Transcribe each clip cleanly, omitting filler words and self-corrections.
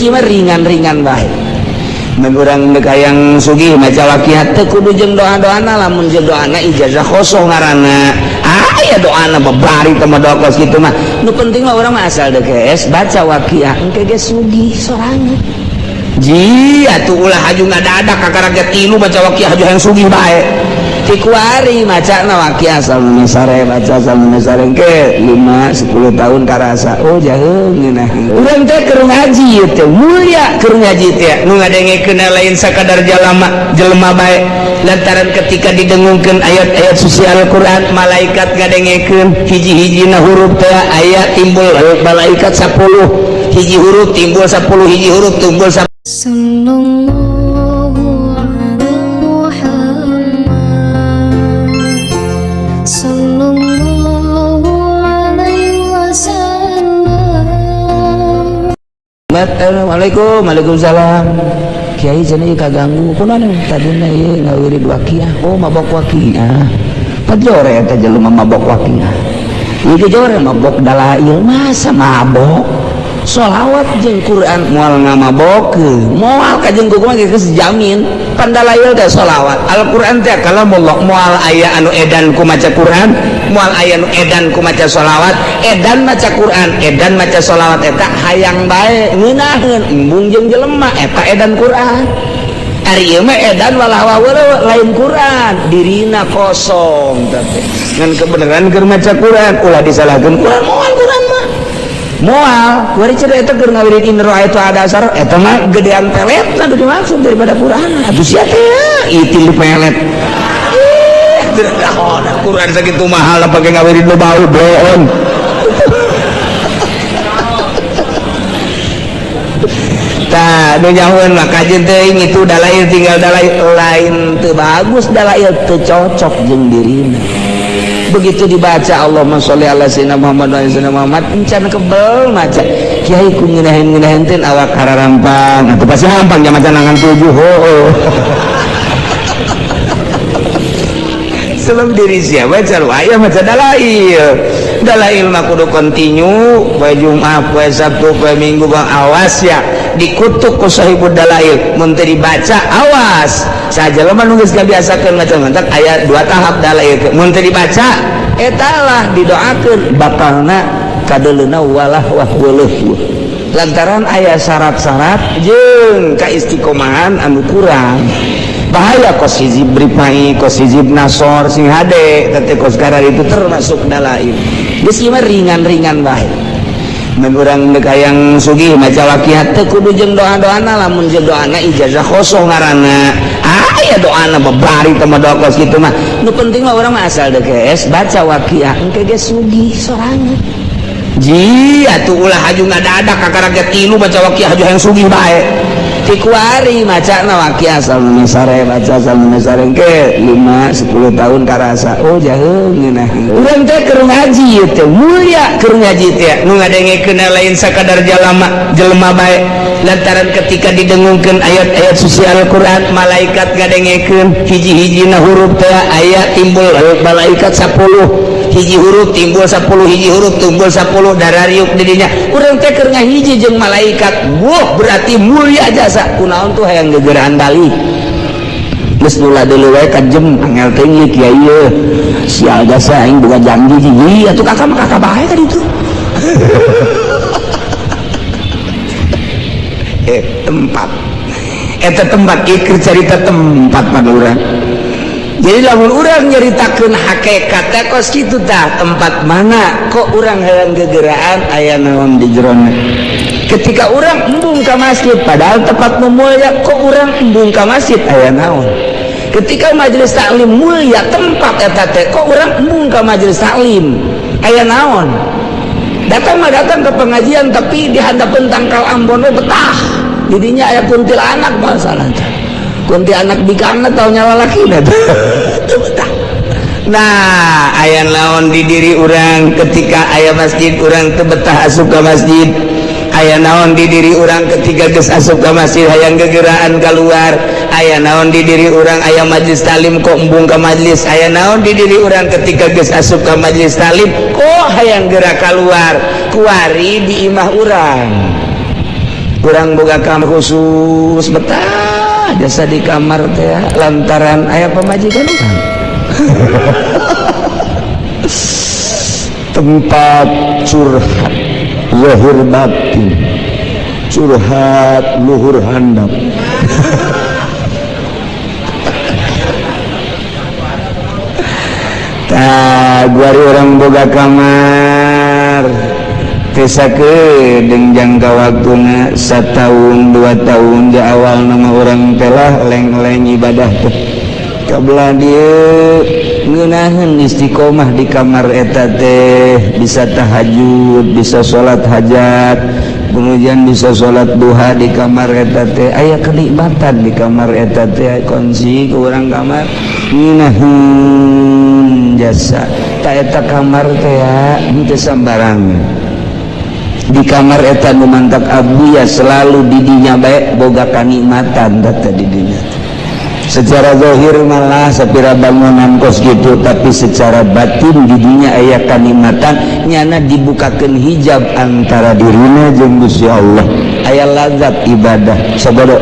ringan-ringan baik menurang dekayang sugih maca waqiah teu kudu jeung doa-doana lamun jeung doana ijazah kosong ngaranna aya doana babari teh mah doa kitu mah nu penting mah urang mah asal deges baca waqiah engke ge sugih sorangan ji atuh ulah haju ngadadak kakaraga tilu baca waqiah haju hayang sugih bae ti kuari macana waqiah saluna sare baca saluna sare engke 5-10 tahun karasa oh jaheung ngeunaheun urang teh keur ngaji ieu teh mulia keur ngaji teh nu ngadengekeun lain sakadar jelema bae lantaran ketika didengungkeun ayat-ayat suci Al-Qur'an malaikat ngadengekeun hiji-hijina huruf teh aya timbul malaikat 10 hiji huruf timbul 10 hiji huruf timbul 10 Assalamualaikum, waalaikumsalam. Kiai cenah kaganggu, kunaon tadina ieu ngawirid waqiah? Oh, mabok waqiah. Pajore eta jelema mabok waqiah. Ieu ge jore mabok dalail, masa mabok? Sholawat jeung Quran moal ngamabokeun. Moal ka jeung kumaha geus jamin. Pandalail teh sholawat. Al-Qur'an teh kalamullah moal aya anu edan ku maca Quran, moal aya anu edan ku maca sholawat, edan maca Quran, edan maca sholawat eta hayang bae ngeunaheun embung jeung jelema eta edan Quran. Ari ieu mah edan walah waweuleuh lain Quran, dirina kosong teh. Ngan kebenaran keur maca Quran ulah disalahkeun Quran moal Quran mah. Moal, kuari cerita eta keur ngawirid inro itu ada asar, eta mah gedean pelet nah dimaksud daripada Quran. Atuh sia teh ieu pelet. Quran sakitu mahal pake ngawirid lo bau doon. Tah nu nyahoeun mah kajeun teuing itu dalail tinggal dalail lain teu bagus dalail teu cocok jeung dirina. Begitu dibaca Allahumma sholli ala sayyidina Muhammad wa sayyidina Muhammad encan kebel maca kiai ku ngeunaheun teh awak hararampang atuh pasti hampang nya maca nangan 7 heuh sebelum diri siapa baca aya maca dalail mah kudu kontinu poe Jumat poe Sabtu poe Minggu bang awas ya dikutuk ku sahibud dalail mun teu dibaca awas sajelema nu geus kabiasakeun maca mantak aya 2 tahap dalail mun teu dibaca eta lah didoakeun batalna kadeleuna walah wahweuleuh lantaran aya syarat-syarat jeung kaistiqomahan anu kurang bahaya kos hizib ripai kos hizib nasor sing hade tete kos karar itu termasuk dalail geus ieu mah ringan-ringan bae mun urang dekayang sugih maca waqiah teh kudu jeung doa-doana lamun jeung doana ijazah kosong ngaranna aya doana babari teh mah doa kitu mah nu penting mah urang mah asal deges baca waqiah engke ge sugih sorangan ji atuh ulah haju ngadadak kakaraga tilu baca waqiah haju hayang sugih bae ti kuari macana waqiah saluna sare baca saluna sare engke 5-10 tahun karasa oh jaheung ngeunaheun urang teh keur ngaji ieu teh mulia keur ngaji teh nu ngadengekeun lain sakadar jelema bae lantaran ketika didengungkeun ayat-ayat suci Al-Qur'an malaikat ngadengekeun hiji-hijina huruf teh aya timbul malaikat 10 hiji huruf timbul 10 hiji huruf timbul 10 darariuk di dinya urang teh keur ngahiji jeung malaikat wah berarti mulia jasa kunaon tuh hayang gegeuraan balik geus nula deuleu wae ka jem angel teuing ieu kiai ieu sial jasa aing boga janji ji atuh kakak mah kakak bae ka ditu tempat eta tempat ieu carita tempat pada urang jadi lamun urang nyaritakeun hakikat teh kos kitu tah tempat mana kok urang hayang gegeuraan aya naon di jerona ketika urang embung ka masjid padahal tempat mulia kok urang embung ka masjid aya naon ketika majelis taklim mulia tempat eta teh kok urang embung ka majelis taklim aya naon datang ke pengajian tapi di handapeun tangkal Ambon betah didinya aya kuntilanak masalahnya kuntilanak bikana tau nyala laki betah nah aya naon di diri urang ketika aya masjid urang teu betah asup ka masjid aya naon di diri urang ketika geus asup ka masjid hayang gegeuraan keluar aya naon di diri urang aya majelis talim kok embung ka majelis aya naon di diri urang ketika geus asup ka majelis talim kok hayang geura keluar kuari di imah urang kurang boga kamar khusus betah jasa di kamar teh lantaran aya pamajikan kan. Tempat curhat zahir batin, curhat luhur handap. Guari orang boga kamar tesakeun jangka waktuna 1 tahun 2 tahun ja awal nama orang telah leng-leng ibadah teh kabelah dieu ngeunaheun istiqomah di kamar eta teh bisa tahajud bisa salat hajat kemudian bisa salat duha di kamar eta teh aya kenikmatan di kamar eta teh kunci ke urang kamar ngeunaheun jasa ta eta kamar teh ya henteu sambarangan di kamar eta nu mantak abdi ya selalu di dinya bae boga kanikmatan data di dinya secara zahir malah sapira bangunan kos gitu tapi secara batin di dinya aya kanikmatan nyana dibukakeun hijab antara dirina jeung Gusti Allah aya lazat ibadah sabada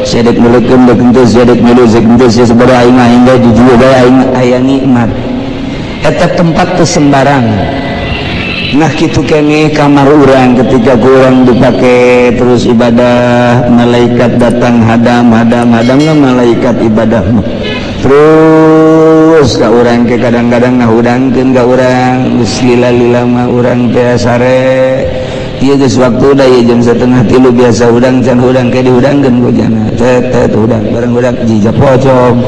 sedek muleukeun deuk henteu sedek milu zeuk henteu sabada aing hingga di dieu bae aing aya nikmat eta tempat teu sembarangan. Nah kitu kene kamar urang ketika kurang dipake terus ibadah malaikat datang hadam malaikat ibadah terus ka urang ke kadang-kadang ngahudangkeun ka urang geus lila mah urang teh sare ieu geus waktu da ieu jam 2:30 biasa udang can udang ke dihudangkeun ku jana teh udang bareng udang jija pocong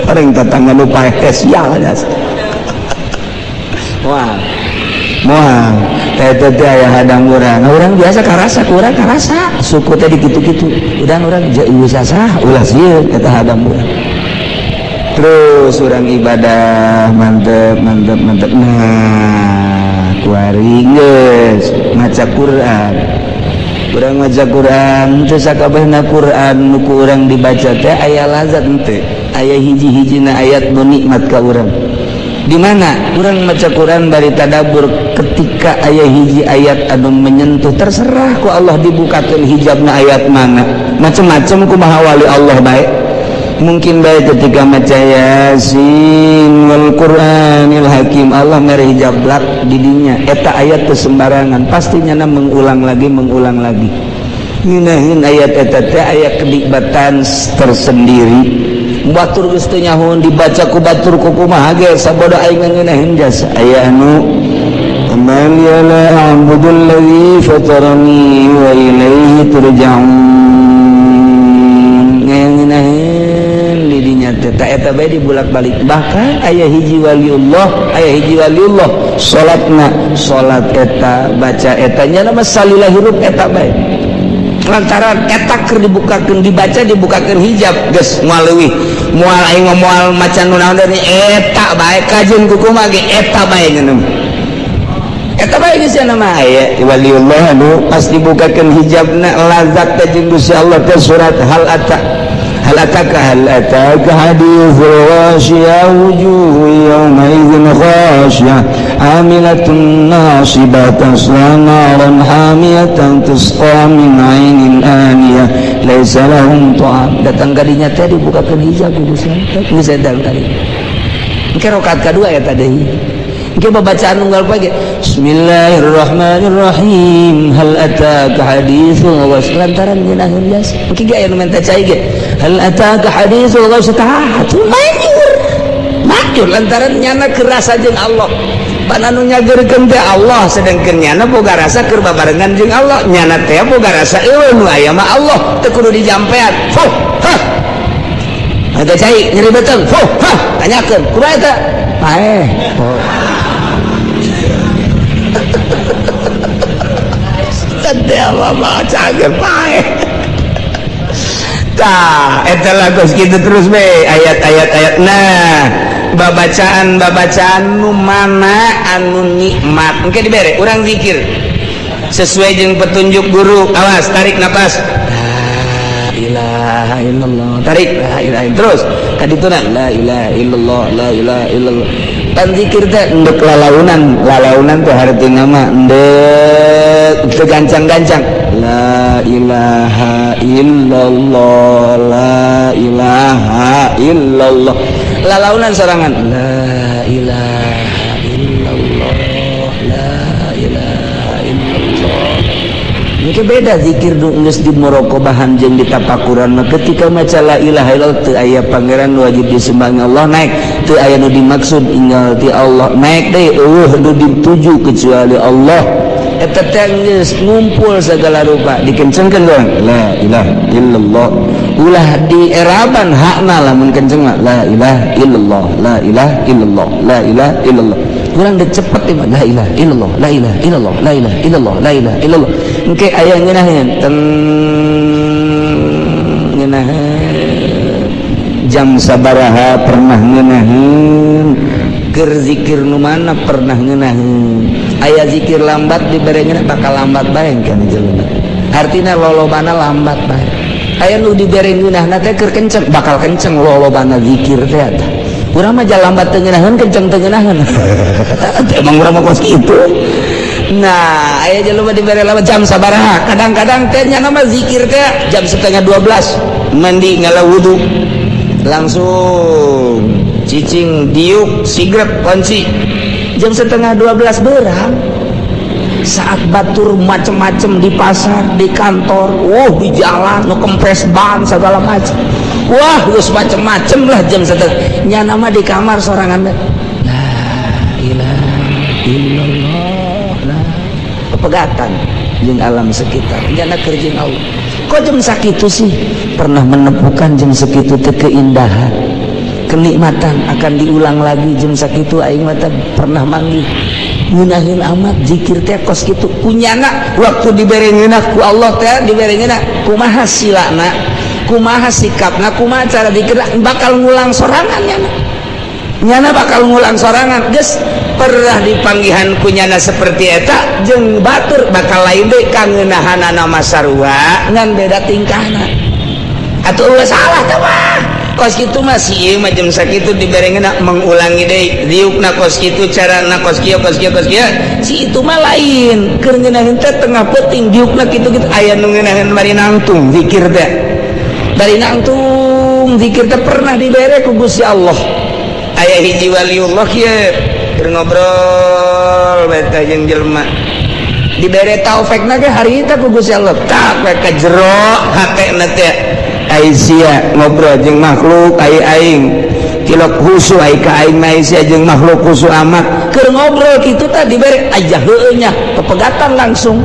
orang tetangga nu paeh sial jas. Wah, moal, teh aya hadang urang biasa karasa, kurang karasa, suku teh dikitu-kitu, udang bisa sah, ulah sieun eta hadang urang. Terus urang ibadah mantep, nah, kuari geus maca Quran. Urang maca Quran, teu sakabehna Quran nu ku urang dibaca teh aya lazat henteu, aya hiji-hijina ayat nu nikmat ka urang. Di mana urang maca Quran bari tadabbur ketika aya hiji ayat anu menyentuh terserah ku Allah dibukakeun hijabna ayat mana macam-macam kumaha wali Allah bae mungkin bae ketika maca Yasin wal Qur'anil Hakim Allah mere hijab blak di dinya eta ayat teu sembarangan pastinya mengulang lagi ngeunaheun ayat eta teh aya kenikmatan tersendiri batur geus teu nyahoon dibaca ku batur ku kumaha ge sabada aing ngeunaheun jasa aya anu amal ya la a'budul ladzi fatarani wa ilaihi turja'un ngeunaheun di dinya teh ta eta bae dibulak-balik bahkan aya hiji waliullah salat eta baca eta nya nama salilah hirup eta bae lantaran eta keur dibukakeun hijab geus moal leuwih moal aing moal macan nu naon dari eta bae kajeun kumaha ge eta bae ngeuneum eta bae geus nama aya waliullah anu pas dibukakeun hijabna lazat teh jeung Gusti Allah teh surat hal ataka hadithul wasyiyah wujuhu yawma idzin khasyiyah amilatun nasibah tasla naran hamiyatan tusqa min 'ainin aniyah laisa lahum ta'am datang kadinya teh dibukakeun hijab Gusti Allah geus datang kali engke rakaat kadua eta deui engke babacaan unggal pagi bismillahirrahmanirrahim hal ataka hadithul wasyiyah lantaran ngeunaheun jas engke ge aya nu minta cai ge hal ataka hadithul wasyiyah majur lantaran nyana kerasa jeung Allah pananu nyageurkeun teh Allah sedengkeun nyana boga rasa keur babarengan jeung Allah nyana teh boga rasa eueuh nu aya mah Allah teu kudu dijampean ada cai nyeri beteng tanyakeun kumaha eta paeh teh apa baca ge paeh tah eta lagu kitu terus be ayat-ayat nah babacaan nu mana anu nikmat engke dibere urang zikir sesuai jeung petunjuk guru awas tarik napas la ilaha illallah tarik la ilaha terus kadituna la ilaha illallah la ilaha illallah pan zikir teh endek lalaunan teh hartina mah endek teu gancang-gancang la ilaha illallah, la ilaha illallah. Lalaunan sorangan la ilaha illallah, la ilaha illallah. Ini beda zikir geus dimuraqabahan jeung ditapakuran mah ketika maca la ilaha illallah teu aya pangeran wajib disembah Allah naik, teu aya nu dimaksud inggal ti Allah naik deui nu dituju kecuali Allah. Eta teh geus ngumpul segala rupa dikencengkeun urang la ilaha illallah. Ulah di eraban hakna lamun kenceng mah la ilaha illallah, la ilaha illallah, la ilaha illallah. Urang dek cepet mah la ilaha illallah, la ilaha illallah, la ilaha illallah, la ilaha illallah. Engke aya ngeunaheun ten ngeunaheun jam sabaraha pernah ngeunaheun keur zikir nu mana pernah ngeunaheun. Aya zikir lambat diberengeun bakal lambat bae kana jelema. Artina lolobana lambat bae. Aya nu diberengeunahna teh keur kenceng bakal kenceng lolobana zikir teh eta. Urang mah lambat teu ngeunaheun kenceng teu ngeunaheun. Emang urang mah kos kitu. Nah, aya jelema dibere lambat jam sabaraha. Kadang-kadang teh nya nama zikir teh jam 11:30 mandi ngala wudu. Langsung cicing diuk sigrep kunci jam 11:30 berang saat batur macem-macem di pasar di kantor di jalan nu kempes ban segala macem geus macem-macem lah jam 1 nya nama di kamar sorangan la ilaha illallah la pepegatan jeung alam sekitar nya keur jeung Allah. Kok jam sakitu sih pernah menemukan jam sekitu teh keindahan kenikmatan akan diulang lagi jam sakitu aing mah pernah manggih ngunaheun amat zikir teh kos kitu kunyana waktu diberengeunna ku Allah teh diberengeunna kumaha silana kumaha sikapna kumaha cara dikira bakal ngulang sorangan nyana bakal ngulang sorangan geus pernah dipanggihan kunyana seperti eta jeung batur bakal lain deui kangeunahanana masarua ngan beda tingkahna atuh ulah salah teh mah kos kitu mah si ieu mah jam sakitu diberengeunna mengulangi deui diukna kos kitu carana kos kieu si itu mah lain keur ngeunaheun teh tengah peuting diukna kitu-kitu aya nu ngeunaheun bari nangtung zikir teh bari nangtung zikir teh pernah dibere ku Gusti Allah. Aya hiji waliullah kieu keur ngobrol beta jeung jelema dibere taufekna ge hari eta ku Gusti Allah tak ka jero hatena teh Aisyah ngobrol jeung makhluk aing tilok husu ai ka aing Aisyah jeung makhluk husu amat keur ngobrol kitu tah dibere aja heueuh nya pepegatan langsung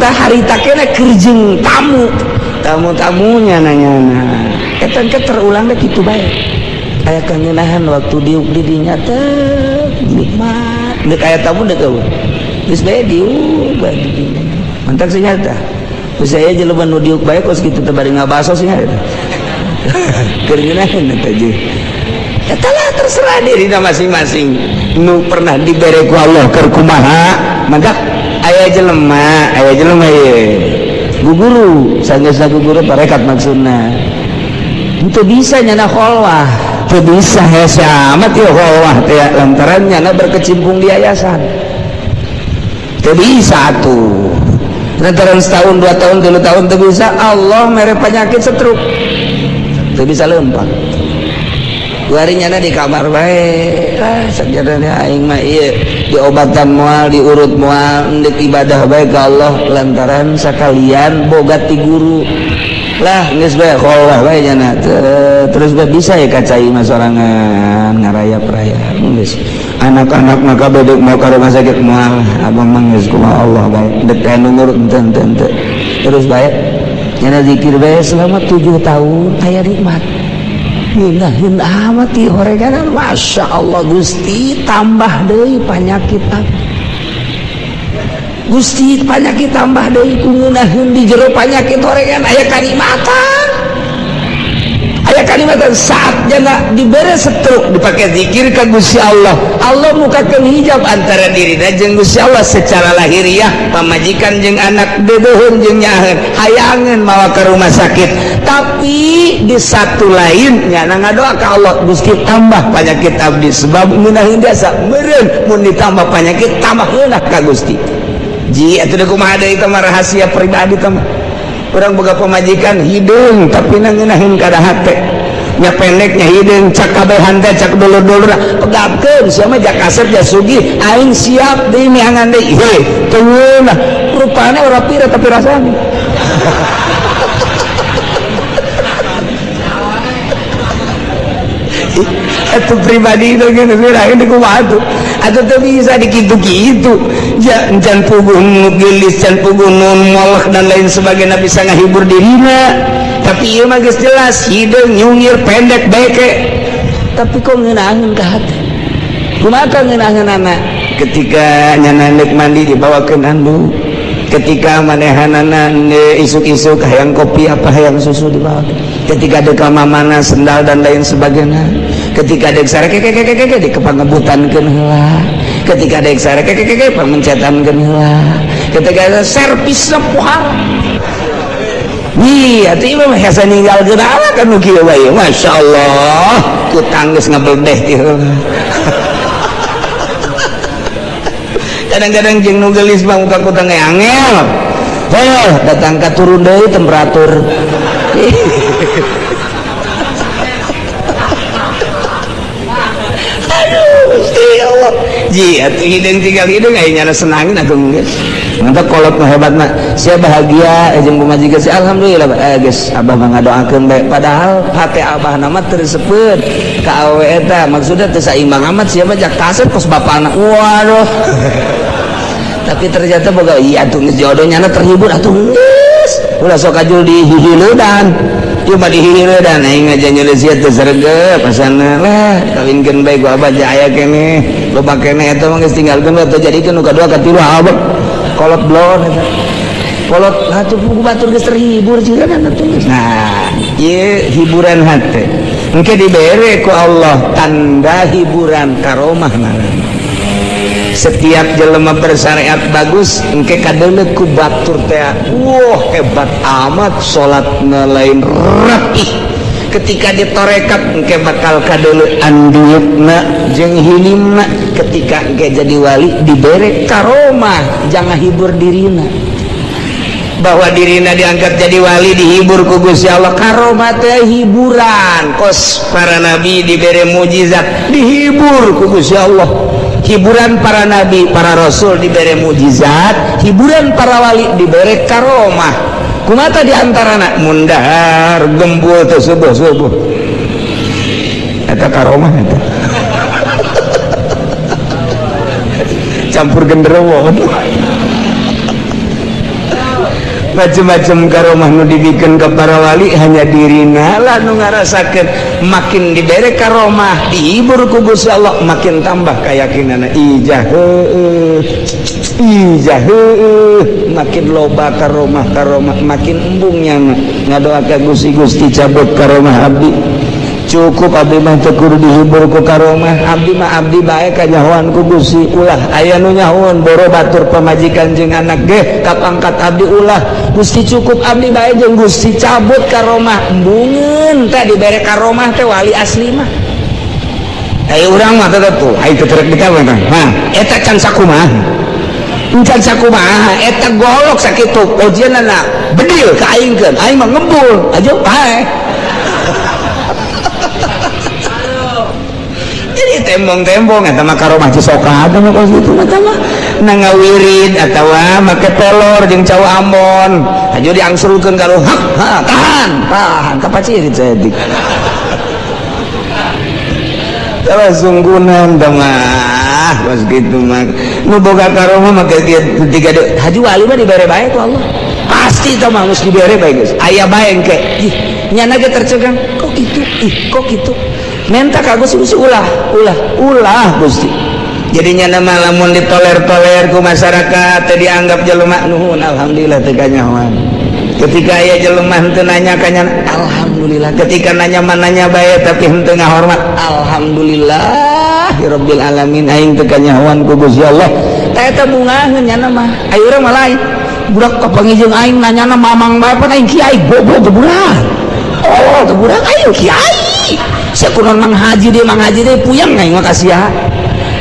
tah harita keneh keur jeung tamu-tamunya nanyana eta ke terulang deh kitu bae aya kangeunahan waktu diuk di dinya teh nikmat deuk aya tamu deuk eueuh geus bae diuk bae di dinya mantap senyata geus aya jelema nu diuk bae kos kitu teh bari ngabaso sia eta keur ngeunaheun eta je eta lah terserah dirina masing-masing nu pernah dibere ku Allah keur kumaha mangga aya jelema ieu guguru sageusna guguru parekat maksudna henteu bisa nyana kholwah teu bisa hese amat ieu kholwah teh lantaran nyana berkecimpung di yayasan teu bisa atuh lantaran setahun 2 tahun 3 tahun teu bisa Allah mere penyakit stroke teu bisa leumpah kuari nyana di kamar bae sajadana aing mah ieu diobatan moal diurut moal endek ibadah bae ka Allah lantaran sakalian boga ti guru lah geus bae kholwah bae nyana terus bae bisa ya kacai mah sorangan ngarayap-rayap geus anak-anak mah kabeh deuk mau ka rumah sakit moal abang mah geus kumaha Allah bae deuk anu nurut henteu terus bae nyana zikir bae selama 7 tahun aya nikmat ngeunaheun amat ti horeganan Masya Allah Gusti tambah deui panyakit Gusti panyakit tambah deui ku ngeunaheun di jero panyakit horegan aya kalimatan saat jana dibere stroke dipake zikir ka Gusti Allah mukakeun hijab antara dirina jeung Gusti Allah secara lahiriah pamajikan jeung anak dedeuheun jeung nyaheun hayangeun mawa ke rumah sakit tapi di satu lain nyana ngadoa ka Allah Gusti tambah penyakit abdi sebab ngeunaheun biasa meureun mun ditambah penyakit tambah heunah ka Gusti ji atuh da kumaha deui teh rahasia pribadi teh urang boga pamajikan hideung tapi nangenahin kada hate nya pendeknya hideung cak kabehan teh cak dulur-dulur pegapkeun sia mah jak kasep jak sugih aing siap deui miangan deui he teu nah rupana ora pira tapi rasana itu pribadi itu kan sebenarnya di kumaha tuh atau tuh bisa dikitu-kitu jangan pugun gelis jangan pugun molek dan lain sebagainya bisa ngahibur dirina tapi iya mah geus jelas hideung nyungir pendek beke tapi kok ngeunaheun ka hati kumaha ngeunaheun anak ketika nyana mandi dibawakeun andu ketika manehanana isuk-isuk hayang kopi apa hayang susu dibawa ketika ada kamamana sendal dan lain sebagainya ketika ada eksara keke di kepangebutankeun heula ketika ada eksara keke pamencetankeun heula ketika ada servisna pohar iya teh mah hasa ninggalkeun ala kan nu kieu bae masyaallah kutang geus ngabledeh ti heula kadang-kadang jeung nu geulis mah muka kutang angel datang ka turun deui temperatur ya Allah ji atuh hideung tinggal hideung aya nyana senangin atuh geus mantap kolot mah hebat mah sia bahagia jeung pamajikan sia alhamdulillah geus abah mah ngadoakeun bae padahal hate abah nama teu resepkeun ka awewe eta maksudna teu saimbang amat sia mah jak kaset kos bapana waduh tapi ternyata boga iya atuh geus jodoh nyana terhibur atuh geus ulah sok ajul dihihileudan ieu mah dihihileudan aing ngajanjeun sia teu sregep asana lah kawinkeun bae ku abah aya keneh loba keneh eta mah geus tinggalkeun we teu jadikeun nu kadua katilu abah kolot blon eta kolot atuh buku batur geus terhibur jieunan atuh nah ieu hiburan hate engke dibere ku Allah tanda hiburan karomah mana setiap jelema bersyariat bagus engke kadeuleuk ku batur teh wah hebat amat salatna lain rapih ketika ditorekat engke bakal kadeuleuk andiutna jeung hilimna ketika engke jadi wali dibere karomah jangan hibur dirina bahwa dirina diangkat jadi wali dihibur ku Gusti Allah karomah teh hiburan kos para nabi dibere mukjizat dihibur ku Gusti Allah hiburan para nabi, para rasul diberi mujizat, hiburan para wali diberi karomah. Kumata diantarana mundar gembul teh subuh-subuh. Eta karomah eta. Campur genderuwo. Macam-macam karomah nu dibikeun ka para wali hanya dirina lah nu ngarasakeun makin dibere karomah dihibur ku Gusti Allah makin tambah keyakinanna ijah makin loba karomah makin embungnya ngadoakeun Gusti cabut karomah abdi cukup abdi mah teu kudu dihibur ku karomah abdi mah abdi bae kanyahoan ku Gusti ulah aya nu nyahoan boro batur pamajikan jeung anak ge kapangkat abdi ulah Gusti cukup abdi bae jeung Gusti cabut karomah embungeun teh dibere karomah teh wali asli mah aya urang mah teh tuh aya teu terek dikawe tah ha eta can sakumaha can sakumaha eta golok sakitu ojeunna bedil ka aingkeun aing mah ngembul aja bae tembong-tembong eta mah karomah cisoka ada mah kitu mah nangawirid atawa make pelor jeung cau Ambon aja diangsurkeun karo tahan kapaciri cedik kalau sungguhan mah bos kitu mah nu boga karomah mah tiga haji wali mah dibere bae ku Allah pasti tah mah geus dibere bae geus aya bae engke ih nyana ge tercegang kok kitu minta ka Gusti ulah Gusti jadinya nama lamun ditoler-toler ku masyarakat teh dianggap jelema nuhun alhamdulillah teh kanyahoan ketika aya jelema henteu nanya kanya alhamdulillah ketika nanya mananya bae tapi henteu ngahormat alhamdulillah rabbil alamin aing teh kanyahoan ku Gusti Allah eta bungaheun nyana mah aya urang mah lain budak kapangijeng aing nanyana mamang bae pan aing kiai goblok teu budak oh teu budak aing kiai sakunaon mang haji dia puyang aing makasih ya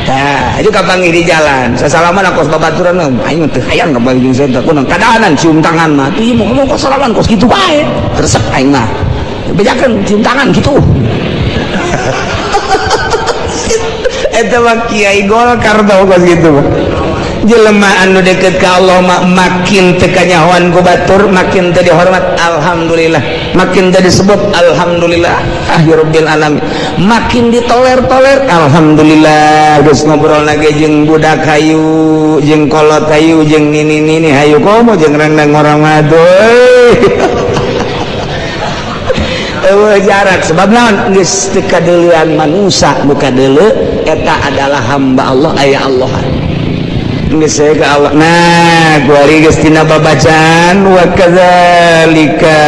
Nah, itu kapanggih di jalan. Sasalaman kos babaturan aing teh hayang kapanggih jeung saya kunaon kadaanan cium tangan mah. Ieu mau kos salaman kos kitu bae. Resep aing mah. Bejakeun cium tangan kitu. Eta mah kiai Golkar tau kos kitu mah. Jelema anu deket ka Allah makin teu kanyahoan ku batur, makin teu dihormat alhamdulillah, makin teu disebut alhamdulillah rabbil alamin, makin ditoler-toler alhamdulillah. Geus ngobrol lagi jeung budak hayu, jeung kolot hayu, jeung nini hayu komo jeung rendang orang madoy. Jarak sebab naon geus teu kadeulean manusia, buka deuleu eta adalah hamba Allah aya Allahan. Saya ke Allah. Nah, kuari gestina babacaan wa kadzalika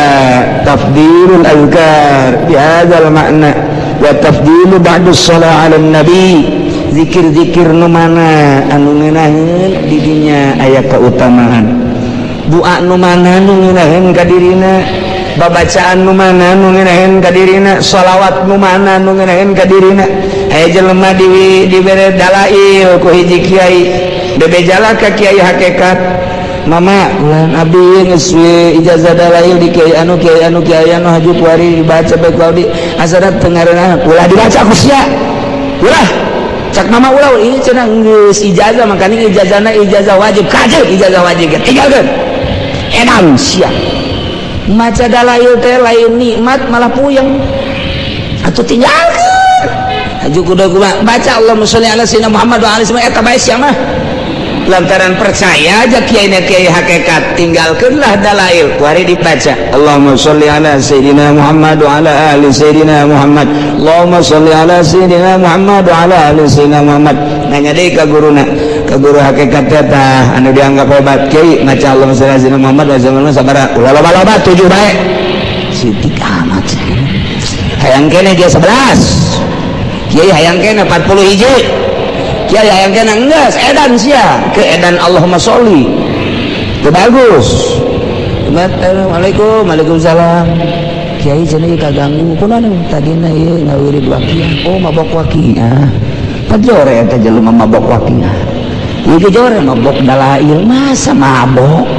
tafdilul azkar bihadzal makna wa tafdilu ba'dus shalah 'ala nabi. Zikir-zikir nu mana anu ngeunaheun di dinya aya keutamaan. Doa nu mana nu ngeunaheun ka dirina, babacaan nu mana nu ngeunaheun ka dirina, shalawat nu mana nu ngeunaheun ka dirina. Aya jelema dibere dalail ku hiji kiai. Bebejala ka kiai hakikat mama ulah abdi geus ijazah dalail di kiai anu haju kuari dibaca bae ku abdi asana teu ngareunana ulah dibaca ku sia ulah cak mama ulah ieu cenah geus ijazah makana ijazahna ijazah wajib kaje ijazah wajib tinggalkeun edan sia maca dalail teh lain nikmat malah puyeng atuh tinggalkeun haju kudu baca Allahumma sholli ala sayyidina Muhammad wa ala alihi eta bae sia mah lantaran percaya aja kiai hakikat tinggalkanlah dalail kuari dibaca Allahumma sholli ala sayyidina Muhammad wa ala ali sayyidina Muhammad Allahumma sholli ala sayyidina Muhammad wa ala ali sayyidina Muhammad nanya deui ka guruna ka guru hakikat teh anu dianggap hebat kiai maca Allahumma sholli ala sayyidina Muhammad wa sallallahu sabaraha ulah loba-loba 7 bae sitik amat hayang kene dia 11 kiai hayang kene 40 hiji kiai yang kena enggak edan sia ke edan Allahumma sholli itu bagus. Assalamualaikum waalaikumsalam kiai cenah kaganggu kunaon tadina ieu ngawirid waqiah oh mabok waqiah pajore eta jelema mabok waqiah ieu jore mabok dalail masa mabok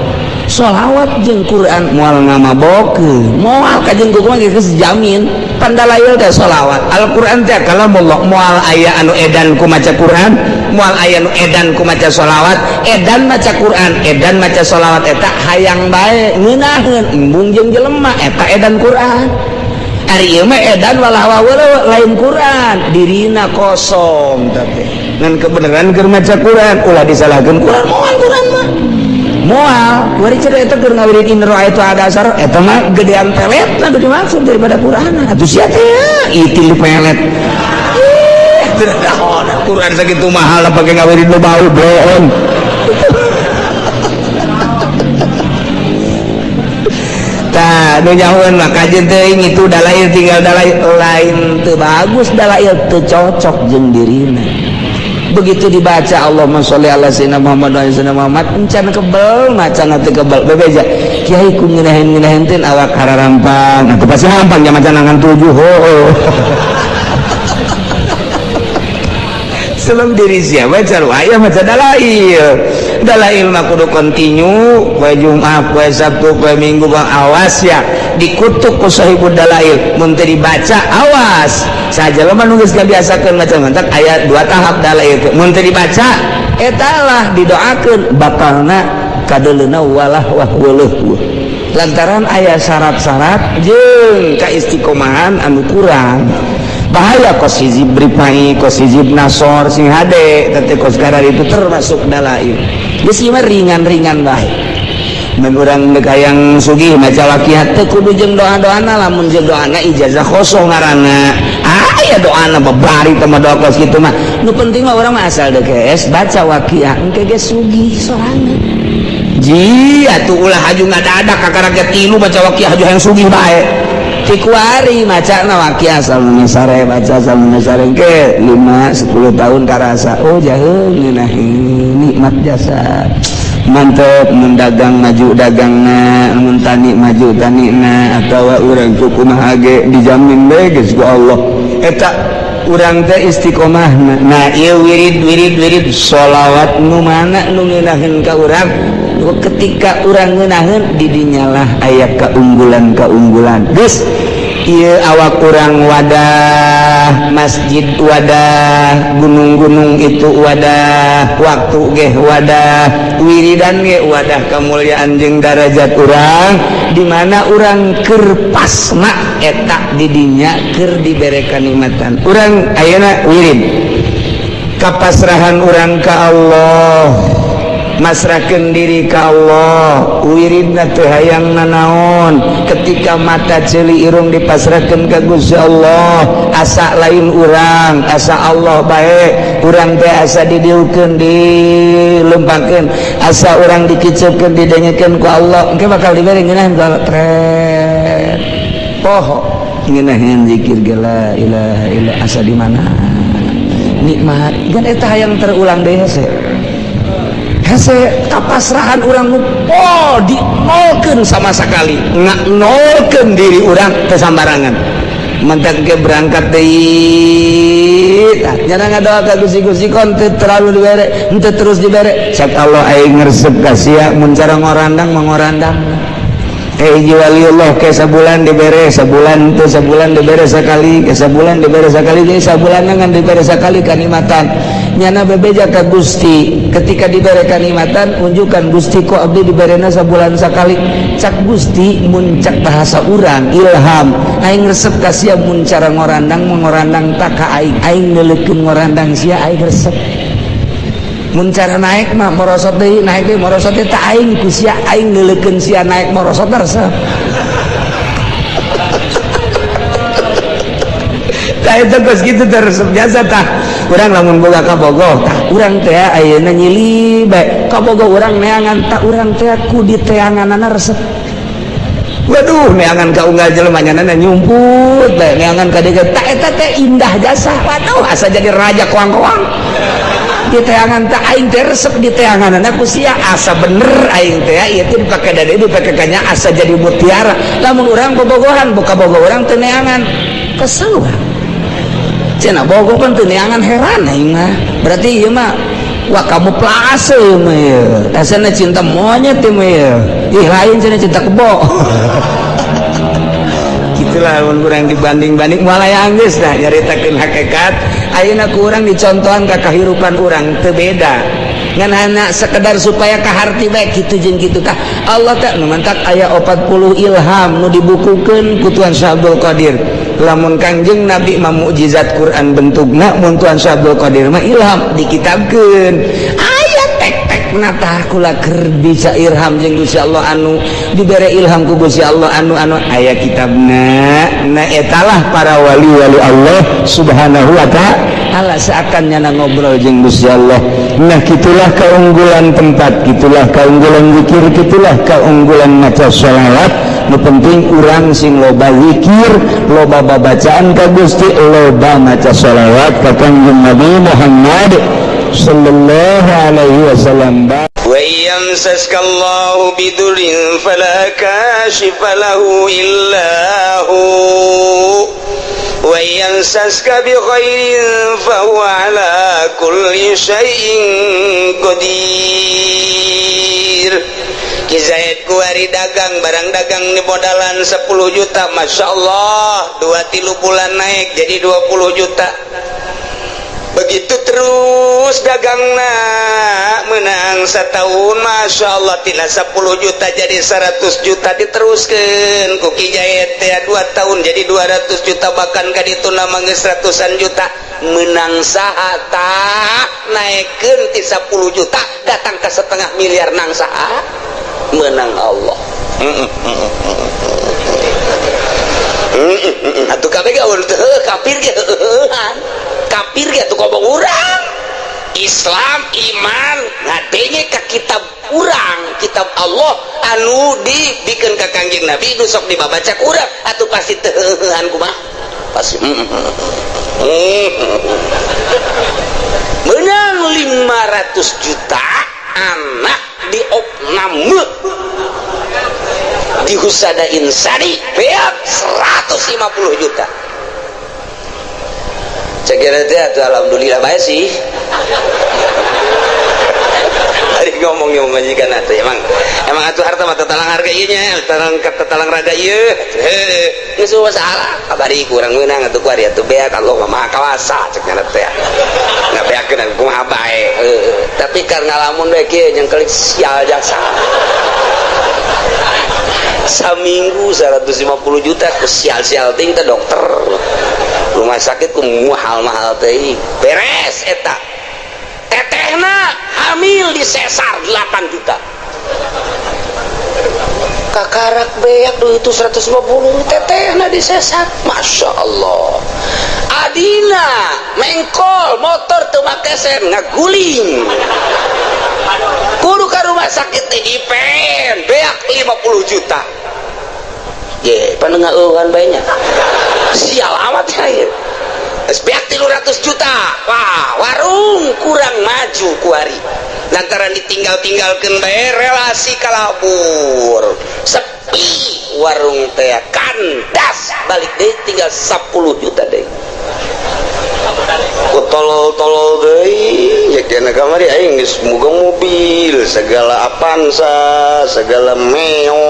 sholawat jeung Quran moal ngamabokeun moal ka jeung kumaha geus jamin pandalail teh sholawat Al-Quran teh kalamullah moal aya anu edan ku maca Quran moal aya anu edan ku maca sholawat edan maca Quran edan maca sholawat eta hayang bae ngeunaheun embung jeung jelema eta edan Quran ari ieu mah edan walah lain Quran dirina kosong tapi ngan kebenaran keur maca Quran ulah disalahkeun Quran moal Quran mah moal wari cerita eta keur ngawirid in ra'aitu ada asar eta mah gedean pelet nah gede maksud daripada Quran atuh sia teh itil pelet Quran sakitu mahal pake ngawirid nu bau bohong tah nu nyahoeun mah kajen teuing itu dalail tinggal dalail lain teu bagus dalail teu cocok jeung dirina begitu dibaca Allahumma sholli ala sayyidina Muhammad wa ala sayyidina Muhammad encan kebel macana teu kebel bebeja kiai ku ngeunaheun teh awak hararampang atuh pasti hampang nya macan angan 7 sebelum diri siapa baca aya maca dalail mah kudu kontinu poe Jumat poe Sabtu poe Minggu bang awas ya dikutuk ku sahibud dalail mun teu dibaca awas sajelema nu geus ngabiasakeun maca mantak aya 2 tahap dalail mun teu dibaca eta lah didoakeun batalna kadeleuna walah wahweuh lantaran aya syarat-syarat jeung kaistiqomahan anu kurang bahaya kos hizib ripai kos hizib nasor sing hade tete kos karar itu termasuk dalail geus ieu mah ringan-ringan bae mun urang deuk hayang sugih maca waqiah teh kudu jeung doa-doana lamun jeung doana ijazah kosong ngaranna aya doana babari teh mah doa kos kitu mah nu penting mah urang mah asal deuk geus baca waqiah engke geus sugih sorangan ji atuh ulah haju ngadadak kakaraget 3 baca waqiah haju hayang sugih bae tikuari maca na waqiah saluna sare baca saluna sare ke 5-10 tahun karasa oh jaheun ngeunaheun nikmat jasa mantep mendagang maju dagangna mun tani maju tanina atawa urang kumaha ge dijamin bae geus ku Allah eta urang teh istiqomah nah ieu wirid sholawat nu mana nu ngeunaheun ka urang ketika urang ngeunaheun di dinyalah aya keunggulan geus ieu awak urang wadah masjid wadah gunung-gunung itu wadah waktu ge wadah wiridan ge wadah kemuliaan jeung darajat urang di mana urang keur pasna eta di dinya keur dibere kanikmatan urang ayeuna wirid kapasrahan urang ka Allah masrahkeun diri ka Allah wiridna teu hayang nanaon ketika mata ceuli irung dipasrahkeun ka Gusti Allah asa lain urang asa Allah bae urang teh asa didieukeun dilempangkeun asa urang dikiceupkeun didengekeun ku Allah engke bakal dibere ngeunaheun ku Allah tret poho ngeunaheun zikir ge la ilaha illa asa di mana nikmat gan eta hayang terulang deui hese hese kapasrahan urang nu dinolkeun sama sekali nolkeun diri urang teu sambarangan mentak ge berangkat deui tah nyana ngadoa ka Gusti kon teu terlalu dibere henteu terus dibere sak Allah aing ngresep ka sia mun cara ngorandang mangorandang waliullah ke sabulan dibere sabulan teu sabulan dibere sakali ke sabulan dibere sakali jadi sabulan ngan dibere sakali kanikmatan nyana bebeja ka Gusti ketika dibere kanikmatan unjukkan Gusti kok abdi diberena sabulan sakali cak Gusti mun cak bahasa urang ilham aing resep ka sia mun cara ngorandang mangorandang tak ka aing neuleukeun ngorandang sia aing resep mun cara naik mah morosot deui naik deui morosot teh teh aing ku sia aing neuleukeun sia naik morosot resep tah eta geus kitu teh resep jasa tah urang lamun boga kabogoh tah urang teh ayeuna nyili bae kabogoh urang neangan tah urang teh ku diteanganana resep waduh neangan ka unggal jelema nyanana nyumput bae neangan ka dieu tah eta teh indah jasa waduh asa jadi raja koang-koang di teangan tak aing teh resep di teangan aku sia asa bener aing teh ieu teh dipake dade dipake kanya asa jadi mutiara lamun urang bobogohan buka bogoh urang teu neangan kesel cenah bogoh kan teu neangan heran aing mah berarti ieu mah wah kamu plase ieu mah ieu asana cinta monyet ieu mah ieu ih lain cenah cinta kebo gitulah mun urang dibanding-banding moal aya geus dah nyaritakeun hakikat ayeuna ku urang dicontohan ka kahirupan urang teu beda ngan hana sekedar supaya kaharti bae kitu jeung kitu tah Allah teh nu mantak aya 40 ilham nu dibukukeun ku Tuan Syah Abdul Qadir lamun Kangjeng Nabi mah mukjizat Quran bentukna mun Tuan Syah Abdul Qadir mah ilham dikitabkeun aya tek-tekna tah kula keur bisa irham jeung Gusti Allah anu dibere ilham ku Gusti Allah anu aya kitabna na etalah para wali-wali Allah Subhanahu wa ta'ala seakan nyana ngobrol jeung Gusti Allah nah gitulah keunggulan tempat gitulah keunggulan zikir gitulah keunggulan maca sholawat nu penting urang sing loba zikir loba babacaan ka Gusti loba maca sholawat ka Kanjeng Nabi Muhammad sallallahu alaihi wasallam wa yamsaskallahu bidurin fala kashifa lahu illa hu wa yansaska bi khairin fa huwa ala kulli syai'in qadir Ki Zaid kuari dagang barang dagang di modalan 10 juta Masya Allah 2-3 bulan naik jadi 20 juta begitu terus dagangna menang setahun Masya Allah tina 10 juta jadi 100 juta diteruskan ku Ki Zaid ya 2 tahun jadi 200 juta bahkan kaditu nama geus ratusan juta menang sahata naikkeun ti 10 juta datang ke 1/2 miliar nang saha menang Allah atuh kabeh gaul teu kafir ge kafir ge atuh kobong urang Islam iman ngadenge ka kitab urang kitab Allah anu dibikeun ka Kangjeng Nabi nu sok dibabaca ku urang atuh pasti teu heuhan kumaha pasti menang 500 juta anak di opname di husada insani beak 150 juta cek teh atuh alhamdulillah bae sih. Hari ngomongnya majikan atuh emang atuh harta mah tatalang harga ieu nya, tatalang raga ieu. Geus masalah. Kabari kurang meunang atuh ku ari atuh beak Allah mah maha kawasa cek nya teh. Ngabeakeun kumaha bae. Tapi karena ngalamun bae kieu jeung kelik sial jaksa. Saminggu 150 juta ku sial-sial ting teh dokter. Rumah sakit ku mahal-mahal teh. Beres eta. Tetehna hamil di sesar 8 juta. Kakarak beak duit itu 150, tetehna di sesar. Masya Allah. Adina mengkol motor teu make sen ngaguling. Kudu ka rumah sakit teh dipen beak 50 juta. Ye, panengeueuhan bae nya. Sial amat ya. Beak 300 juta. Wah, warung kurang maju kuari. Lantaran ditinggal-tinggalkeun bae relasi kalabur. Sepi warung teh kandas balik deui tinggal 10 juta deui. Ku tolol-tolol deui nya kana kamari aing geus muga mobil, segala Avanza, segala Meo.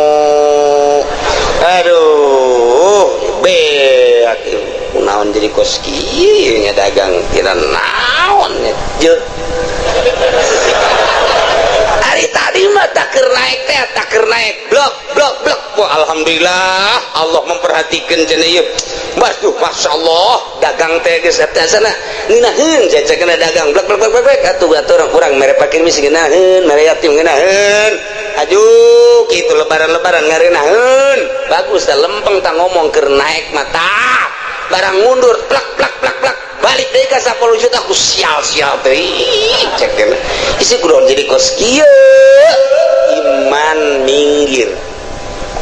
Aduh, beak naon jadi kos kieu nya dagang kira naon je. Hari tadi mah tak keur naik teh, tak keur naik blok. Wah, alhamdulillah Allah memperhatikan cenah ieu. Waduh, masyaallah dagang teh geus eta sana ngeunaheun cecekeuna dagang blok atuh urang mere pake misi ngeunaheun, mere yatim ngeunaheun. Aduh, kitu lebaran-lebaran ngareunaheun. Bagus tah lempeng tah ngomong keur naik mata. Barang mundur plak balik deui ka 10 juta ku sial-sial teh cekeun isi kudu jadi kos kieu iman minggir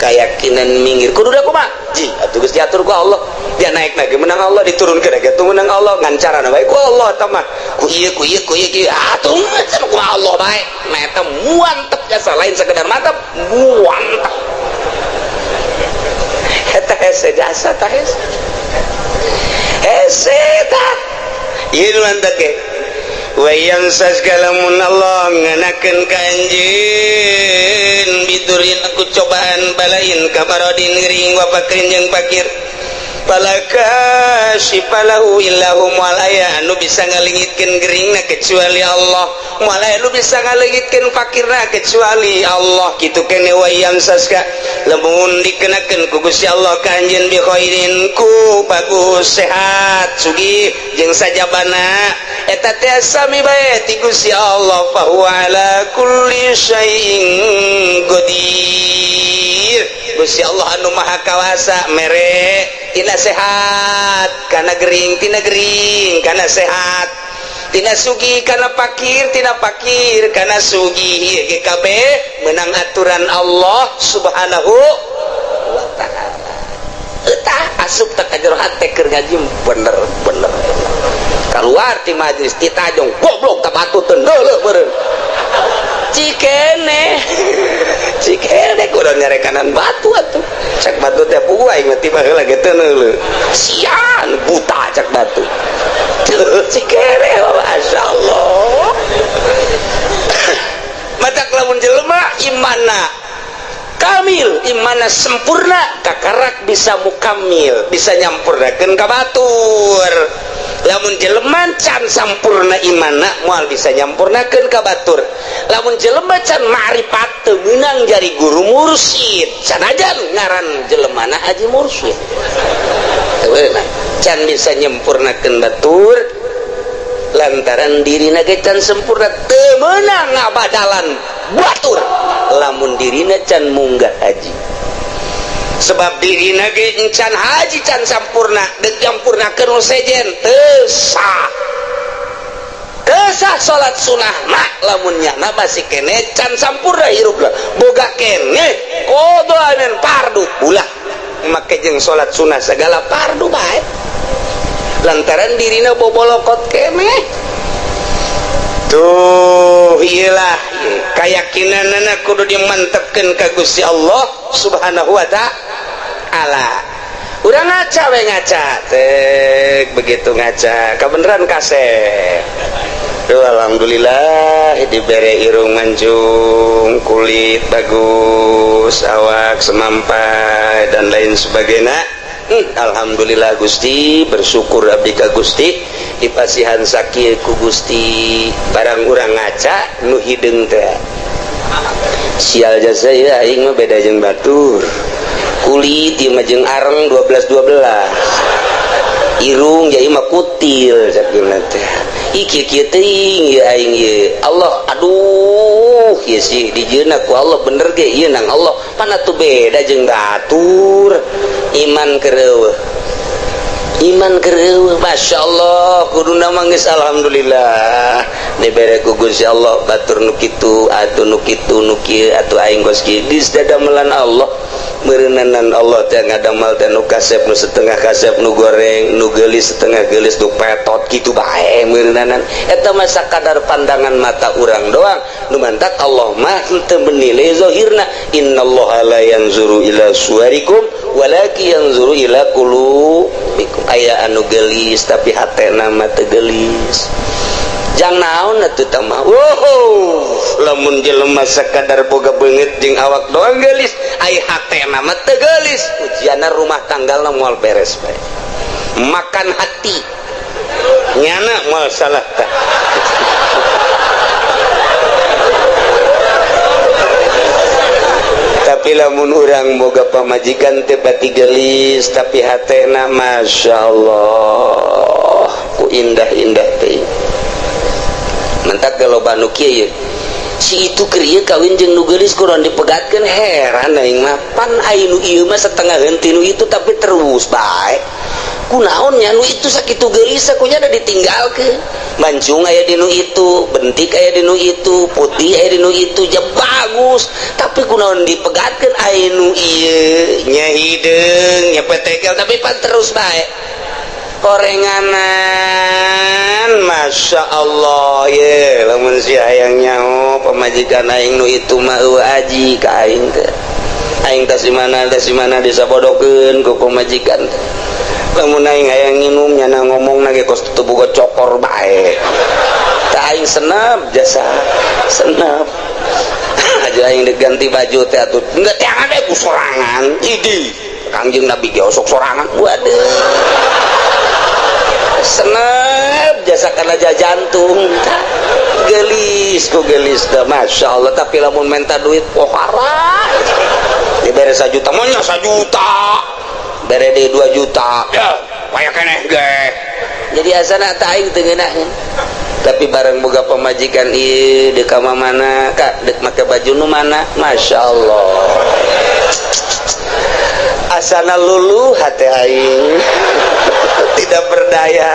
keyakinan minggir kudu da kumaha ji atuh geus diatur ku Allah dia naik lagi menang Allah diturunkeun lagi atuh menang Allah ngancarana bae ku Allah eta mah ku ieu atuh can ku Allah bae nah eta muantep jasa lain sekedar mantap muantep eta hese jasa tah hese eseta ieu lantake wayang saskalamun Allah nganakeun ka anjeun biturin aku cobaan balain kabarodin ngering wapakeun jeung fakir palaka sipalahu illahu malaya anu bisa ngalingitkeun geringna kecuali Allah malaya anu bisa ngalingitkeun fakirna kecuali Allah kitu kene wayang saska lamun dikenakeun ku Gusti Allah ka anjeun bi khairin ku bagus sehat sugih jeung sajabana eta teh sami bae ti Gusti Allah fa huwa ala kulli syai'in qadir. Gusti Allah anu maha kawasa mere tina sehat kana gering tina gering kana sehat tina sugih kana fakir tina fakir kana sugih ieu ge kabeh meunang aturan Allah subhanahu wa ta'ala. Eta asup teh ka jero hate keur ngaji bener kaluar ti majelis ti tajong goblok tah batu teu heuleuh meureun cikene kudu nyarekanan batu atuh cek batu teh pugu aing mah tiba heula ge teu heuleuh sian buta cek batu cikene masyaallah matak lamun jelema imanna kamil imanna sempurna kakarak bisa mukamil bisa nyampurnakeun ka batur lamun jelema can sampurna imanna moal bisa nyampurnakeun ka batur lamun jelema can ma'rifat teu meunang jari guru mursyid sanajan ngaran jelemana haji mursyid teu can bisa nyampurnakeun batur lantaran dirina ge can sempurna teu meunang ngabadalan batur lamun dirina can munggah haji sebab dirina ge encan haji can sampurna deuk nyampurnakeun sejen teu sah salat sunah mak lamun nyana masih kene can sampurna hirupna boga kene kudu anen fardu ulah make jeung salat sunah segala fardu bae lantaran dirina bobolokot kene tuh iyalah keyakinanna kudu dimantepkeun ka Gusti Allah subhanahu wa ta'ala urang ngaca we ngaca tek begitu ngaca kebeneran kasep. Alhamdulillah dibere irung mancung, kulit bagus, awak semampai dan lain sebagainya. Alhamdulillah Gusti, bersyukur abdi ka Gusti dipasihan sakit ku Gusti. Barang urang ngaca nu hideung teh sial jasa ya aing mah beda jeung batur. Kulit ieu mah jeung areng 12 irung jadi mah kutil sakeuna teh. Iki kieu teuing ieu aing ieu. Allah aduh ieu sih dijieuna ku Allah bener ge ieu nang Allah. Pan atuh beda jeung batur. Iman kereueuh. Iman kereueuh masyaallah kuduna mah geus alhamdulillah. Dibere ku Gusti Allah batur nu kitu atuh nu kitu nu kieu atuh aing geus kieu dis dadamelan Allah. Meureunanan Allah teh ngadamal teh nu kasep nu setengah kasep nu goreng nu geulis setengah geulis nu petot kitu bae meureunanan eta mah sakadar pandangan mata urang doang nu mantak Allah mah teu menilai zahirna innallaha la yanzuru ila suwarikum walakin yanzuru ila qulubikum aya anu geulis tapi hatena mah teu geulis. Jang naon atuh tah mah lamun jelema sakadar boga beungeut jeung awak doang geulis ai hatena mah teu geulis ujianna rumah tanggalna moal beres bae makan hati nyana moal salah tah tapi lamun urang boga pamajikan teh pati geulis tapi hatena masyaallah ku indah-indah teh mentak kalau banu kieu si itu krieu kawin jeung nu geulis kuron dipegatkeun heran aing mah pan anu ieu mah setengah henteu nu itu tapi terus bae kunaon nya nu itu sakitu geulis sakunya da ditinggalkeun mancung aya di nu itu bentik aya di nu itu putih aya di nu itu ja bagus tapi kunaon dipegatkeun anu ieu nya hideung nya petekel tapi pan terus bae korenganan Masya Allah ye lamun si hayang nyaho pamajikan aing nu itu mah aji ka aing teh aing teh simana disabodokeun ku pamajikan teh lamun aing hayang nginum nyana ngomongna ge kos teu boga cokor bae teh aing senep jasa senep aja aing diganti baju teh atuh enggak teh ade ku sorangan idi Kangjeng Nabi ge osok sorangan waduh senep jasa karena jantung gelis ku gelis dah Masya Allah tapi lamun minta duit pohara diberi 1 juta maunya 1 juta beri di 2 juta ya payah keneh ge jadi asana tak aing teu ngeunaheun tapi bareng boga pamajikan ieu dek ka mana kak dek make baju nu mana Masya Allah asana luluh hati aing tidak berdaya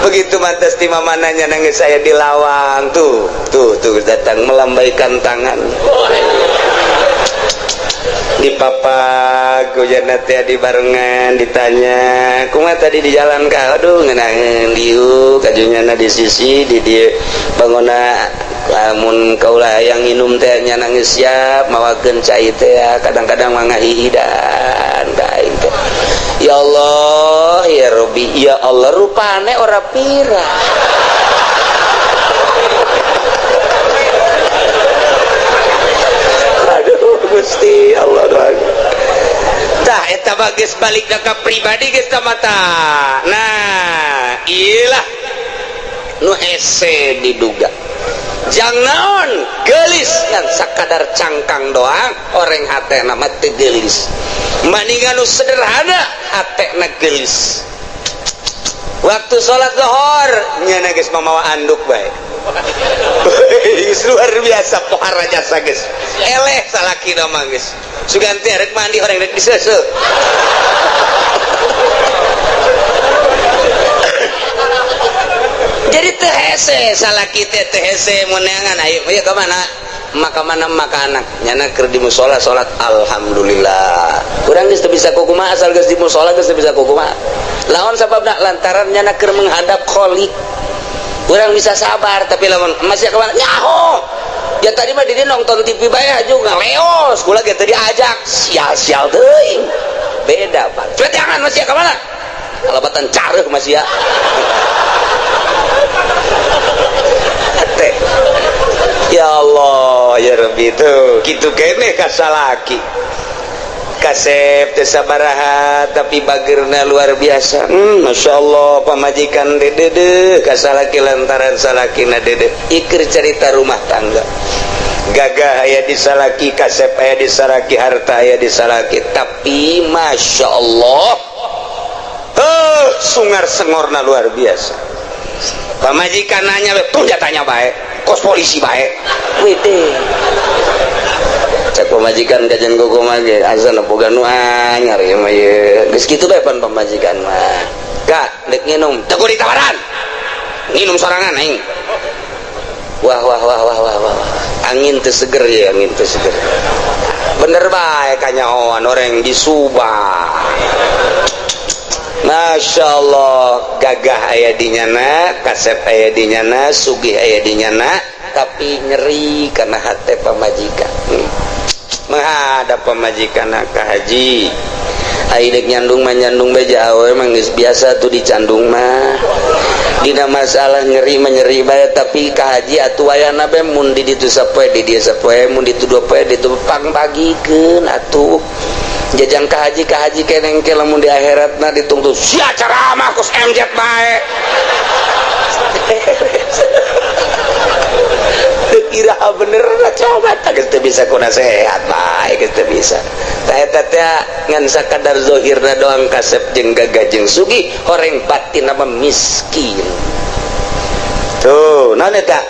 begitu mantas timah mananya nangis saya di lawang tuh datang melambaikan tangan di papa gojana teh di barengan ditanya kumaha tadi di jalan ka aduh ngeunangeun dieu kajunyana di sisi di dieu bangona lamun kaula yang minum teh nya nangis siap mawakeun cai teh kadang-kadang mangahihidan kain teh ya Allah ya Rabbi ya Allah rupane ora pira aduh Gusti Allah doang tah eta mah geus balik ka pribadi geus tah mata nah iyalah nu hese diduga jang naon geulis ngan sakadar cangkang doang oreng hatena mah teu geulis maningan nu sederhana hatena geulis waktu sholat zuhur nyana geus mamawa anduk bae luar biasa pohara jasa geus eleh salakina mah geus suganti rek mandi horeng rek diseuseuh jadi teu hese salaki teh teu hese mun neangan ayo ka mana maka anak nyana keur di mushola salat alhamdulillah urang geus teu bisa kumaha asal geus di mushola geus teu bisa kumaha lawan sababna lantaran nyana keur menghadap khaliq urang bisa sabar tapi lamun masih ka mana nyaho ya tadi mah dia nonton TV bae juga leos kula ge teu diajak sial-sial teuing beda Pak. Coba jangan masih ke mana? Kalabatan careuh masih ya. Teh. Ya Allah, ya Rabbi itu kitu keneh ka salaki. Kasep teh sabaraha tapi bagerna luar biasa. Masya Allah pamajikan dede ka salaki lantaran salakina dede. Ikir cerita rumah tangga. Gagah aya di salaki, kasep aya di salaki, harta aya di salaki, tapi Masya Allah sungar sengorna luar biasa. Pamajikan nanya tuh jatanya baik, kos polisi baik. Wede cek pemajikan kajian koko mage azan boga nu anyar ya mah ye geus kitu bae pan pemajikan mah gak dek nginum teu ditawaran nginum sorangan aing. Wah angin teu seger ya, angin teu seger. Bener bae kanyahoan orang di Subang. Masya Allah gagah aya di nyana, kasep aya di nyana, sugih aya di nyana, tapi nyeri karena hati pamajikan. Menghadap pamajikan ka haji aidek nyandung mah nyandung beja awe mah geus biasa tuh dicandung mah dina masalah nyeri menyeri bae, tapi ka haji atuh ayana be mun di ditu sapoe di dia sapoe mun ditu dua poe ditu pang bagikeun atuh jajang ka haji keneng ke lamun di akhiratna ditungtu sia ceramah kus MZ bae. Kira bener lah coba tak kita bisa kuna sehat baik kita bisa eta teh ngan sakadar zahirna doang kasep jeung gagah jeung sugih horeng batin nama miskin tuh naon eta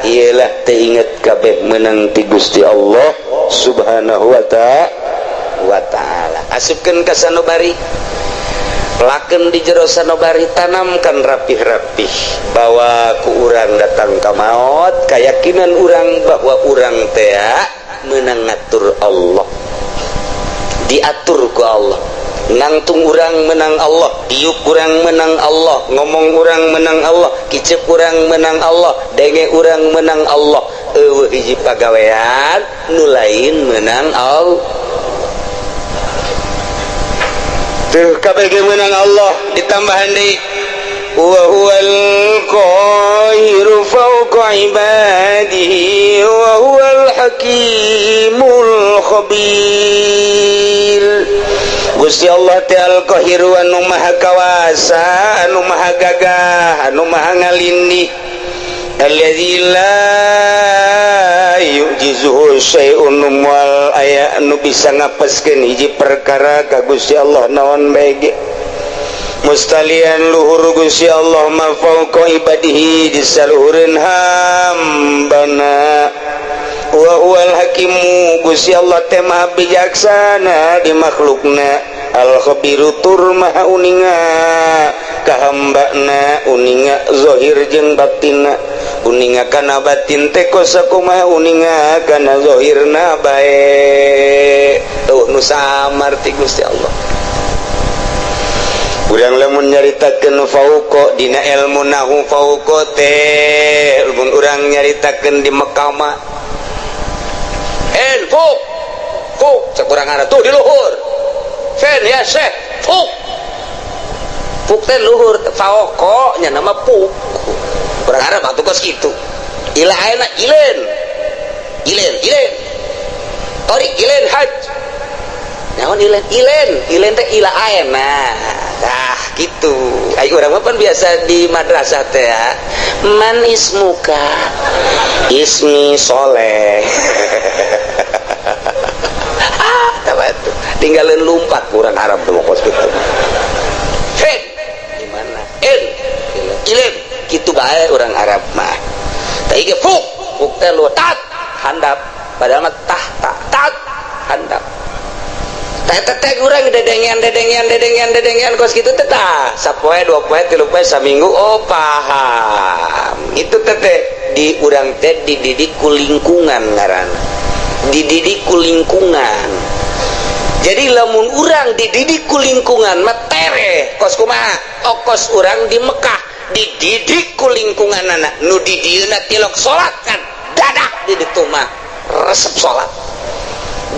iyalah teh inget kabeh menang ti Gusti Allah subhanahu wa ta'ala. Asupkeun ka sanubari lakeun di jero sanubari, tanamkan rapih-rapih bahwa ku urang datang ka maot keyakinan urang bahwa urang teh meunang ngatur Allah, diatur ku Allah. Nangtung urang menang Allah, diuk urang menang Allah, ngomong urang menang Allah, kicep urang menang Allah, denge urang menang Allah. Eueuh hiji pagawean nu lain menang Allah. Tuh kabeh menang Allah ditambahan deui wa huwal qahiru fawqa ibadihi wa huwal hakimul khabir. Gusti Allah teh al-qahiru anu maha kawasa, anu maha gagah, anu maha ngalindih. Alladzi la yujizuhu syai'un wal aya anu bisa ngapeskeun hiji perkara ka Gusti Allah naon bae ge. Mustalian luhur Gusti Allah ma fauqa ibadihi di saluhureun hambana. Wa huwal hakimu Gusti Allah teh maha bijaksana di makhlukna. Al-khabiru tur maha uninga ka hambana, uninga zahir jeung batinna. Uninga kana batin teh kosakumaha uninga kana zahirna bae. Tuh nu samar ti Gusti Allah. Urang lamun nyaritakeun fauqa dina ilmu nahu fauqa teh mun urang nyaritakeun di Mekah mah fuk cek urang ngaran tuh di luhur fen ya syekh fuk teh luhur fauqa nya nama fuk urang Arab atuh kos kitu ila ayeuna ilen tori ilen haj naon ilen teh ila ayeuna nah gitu ayo urang mah pan biasa di madrasah teh ya man ismuka ismi soleh tabatu tinggalin lumpat kurang Arab tuh kos gitu fen gimana ilen gitu bae orang Arab mah teh ge fuk teh lu tat handap padahal mah tat handap teh urang dedengian kos kitu teh tah sapoe dua poe tilu poe saminggu oh paham itu teh di urang teh dididik ku lingkungan ngaranna dididik ku lingkungan. Jadi lamun urang dididik ku lingkungan mah tere kos kumaha okos urang di Mekah dididik ku lingkungan anak nu di dieuna tilok salat kan dadak di ditu mah resep salat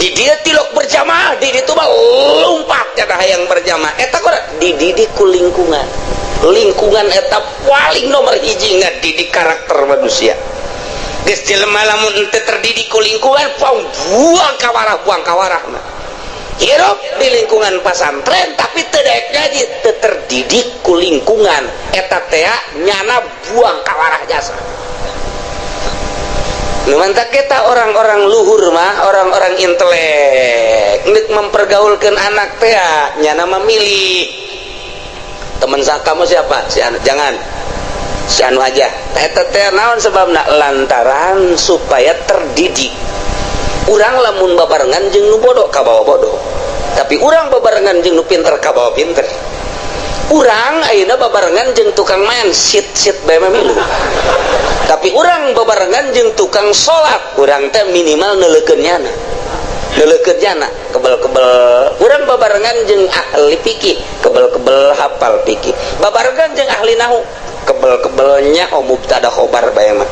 di dia tilok berjamaah di ditu mah lompat cenah hayang berjamaah eta kudu dididik ku lingkungan eta paling nomor hiji ngadidik karakter manusia geus jelema lamun teu terdidik ku lingkungan buang kawarah mah hirup di lingkungan pesantren tapi teu daek ngaji teu terdidik ku lingkungan eta teh nyana buang kawarah jasa. Nu mantap kita orang-orang luhur mah orang-orang intelek ngeuk mempergaulkeun anak teh nyana memilih teman kamu siapa si anu jangan si anu aja eta teh naon sebabna lantaran supaya terdidik. Urang lamun babarengan jeung nu bodoh ka bawa bodoh tapi urang babarengan jeung nu pinter ka bawa pinter. Urang ayeuna babarengan jeung tukang main sit bae milu tapi urang babarengan jeung tukang salat urang teh minimal neuleukeun nyana kebel-kebel urang babarengan jeung ahli fikih kebel-kebel hafal fikih babarengan jeung ahli nahwu kebel-kebelnya mubtada khobar bae mah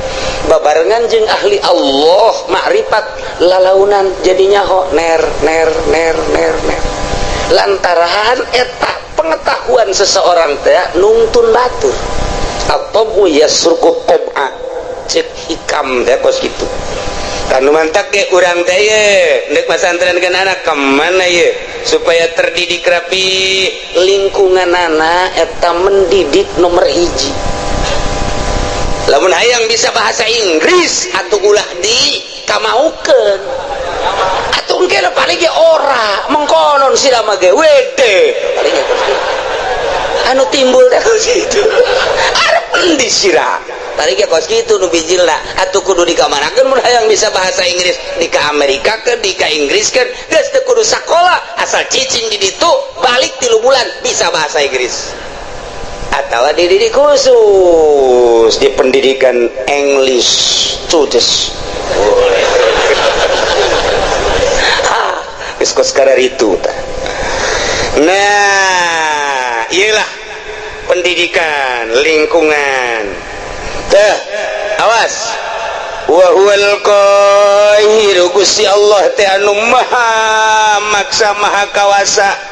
babarengan jeung ahli Allah makrifat lalaunan jadinya ner lantaran eta pengetahuan seseorang teh nungtun batur atau yasruku qob'a cek hikam teh kos kitu kanu mantak ge urang teh ye neuk pasantrenkeun anak ka mana ye supaya terdidik rapi lingkunganana eta mendidik nomor hiji. Lamun hayang bisa bahasa Inggris atuh ulah di kamaukeun atuh engke paling ge ora mengkonon sila mah ge wede paling ge anu timbul teh kitu arep endi sira paling ge kos kitu nu bijilna atuh kudu dikamanakeun mun hayang bisa bahasa Inggris di ka Amerika ke di ka Inggris ke geus teu kudu sakola asal cicing di ditu balik 3 bulan bisa bahasa Inggris atau dididik khusus di pendidikan English studies kos karar itu nah iyalah pendidikan lingkungan teh awas wa huwal qahiru Gusti Allah teh anu maha maksa maha kawasa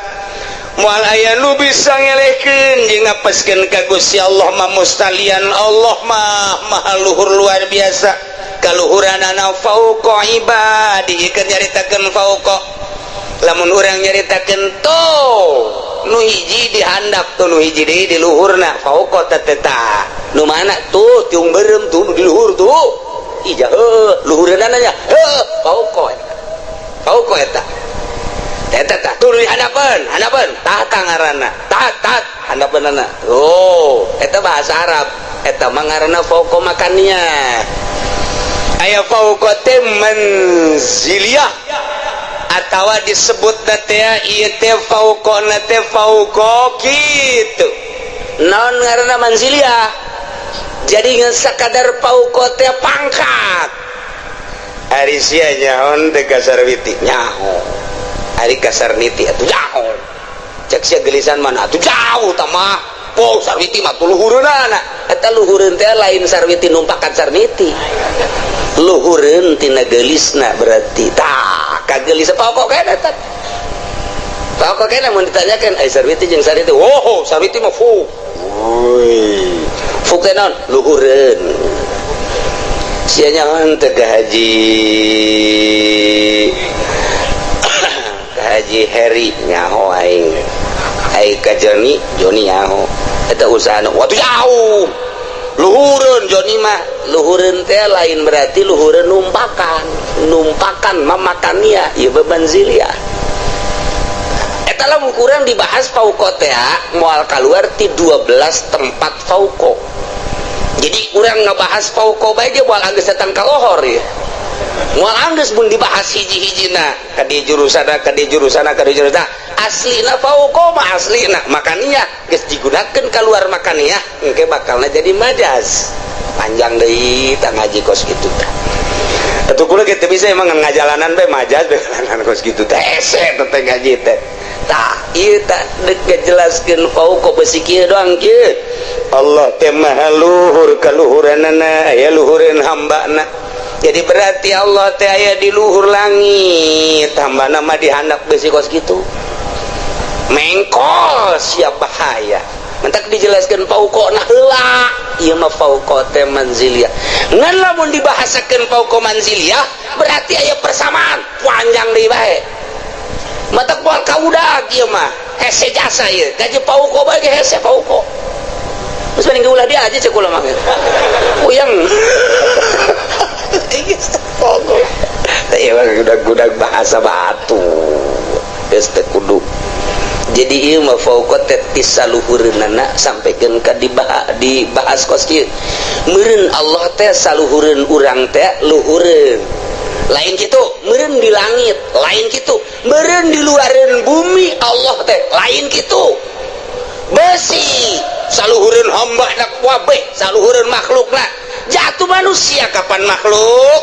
moal aya nu bisa ngelehkeun jeung ngapeskeun ka Gusti Allah mah mustalian Allah mah maha luhur luar biasa kaluhuranana fauqa ibadi keur nyaritakeun fauqa lamun urang nyaritakeun to nu hiji dihandap tuh nu hiji deui di luhurna fauqa tateta nu mana tuh tiung beureum tuh nu di luhur tuh ija luhureunana nya fauqa eta tah tuh di hadapan tah ngaranna tat handapeunana oh eta bahasa Arab eta mah ngaranna fauqa makannya aya fauqa teh manziliyah atawa disebut teh ieu teh fauqana teh fauqa kitu naon ngaranna manziliyah jadi ngan sakadar fauqa teh pangkat ari sia nyaon teh kasar witi nyaho ari kasar niti atuh jauh cek sia gelisan mana atuh jauh tah mah po sarwiti mah luhureunana eta luhureun teh lain sarwiti numpakan sarniti luhureun tina gelisna berarti tah kagelis pokok kana tah pokok kana mun ditanyakeun ai sarwiti jeung sarwiti oh sarwiti mah fu woi fu teh naon luhureun sia nyaon teh ka Haji Heri nyaho aing ka Joni nyaho eta usahana waktu jauh luhureun Joni mah luhureun teh lain berarti luhureun numpakan mamakania ieu beban ziliyah eta lamun kurang dibahas fauqa teh moal kaluar ti 12 tempat fauqa jadi urang ngabahas fauqa bae ge moal anggeus datang ka lohor ya moal anggeus mun dibahas hiji-hijina ka di jurusana aslina fauqa mah aslina makanya geus digunakeun kaluar makanya engke bakalna jadi majaz panjang deui tah ngaji kos kitu tah atuh kula ge teu bisa emang ngajalanan bae majaz bae ngajalanan kos kitu teh ese teh ngaji teh tah ieu tah deuk ngajelaskeun fauqa besi kieu doang kieu Allah teh maha luhur kaluhuranana aya luhureun hambana Jadi berarti Allah teh aya di luhur langit, tambah nama dihandap besi kos gitu mengkos ya bahaya. Mentak dijelaskan pauko nah heula ieu mah pauko teh manziliyah. Ngan lamun dibahasakeun pauko manziliyah berarti aya persamaan panjang deui bae. Matak moal kaudag ieu mah hese jasa ieu gaji pauko bae ge hese pauko. Terus mending ulah dia aja cek ulah mah. Uyang. Pauko. Teh udah bahasa batu. Geus teh kudu. Jadi ieu mah fauqat ti saluhureunana sampaikeun ka dibahas kos kieu. Meureun Allah teh saluhureun urang teh luhureun. Lain kitu, meureun di langit, lain kitu. Meureun di luareun bumi Allah teh lain kitu. Besi saluhureun hamba nak wabeh, saluhureun makhlukna. Jatuh manusia kapan makhluk?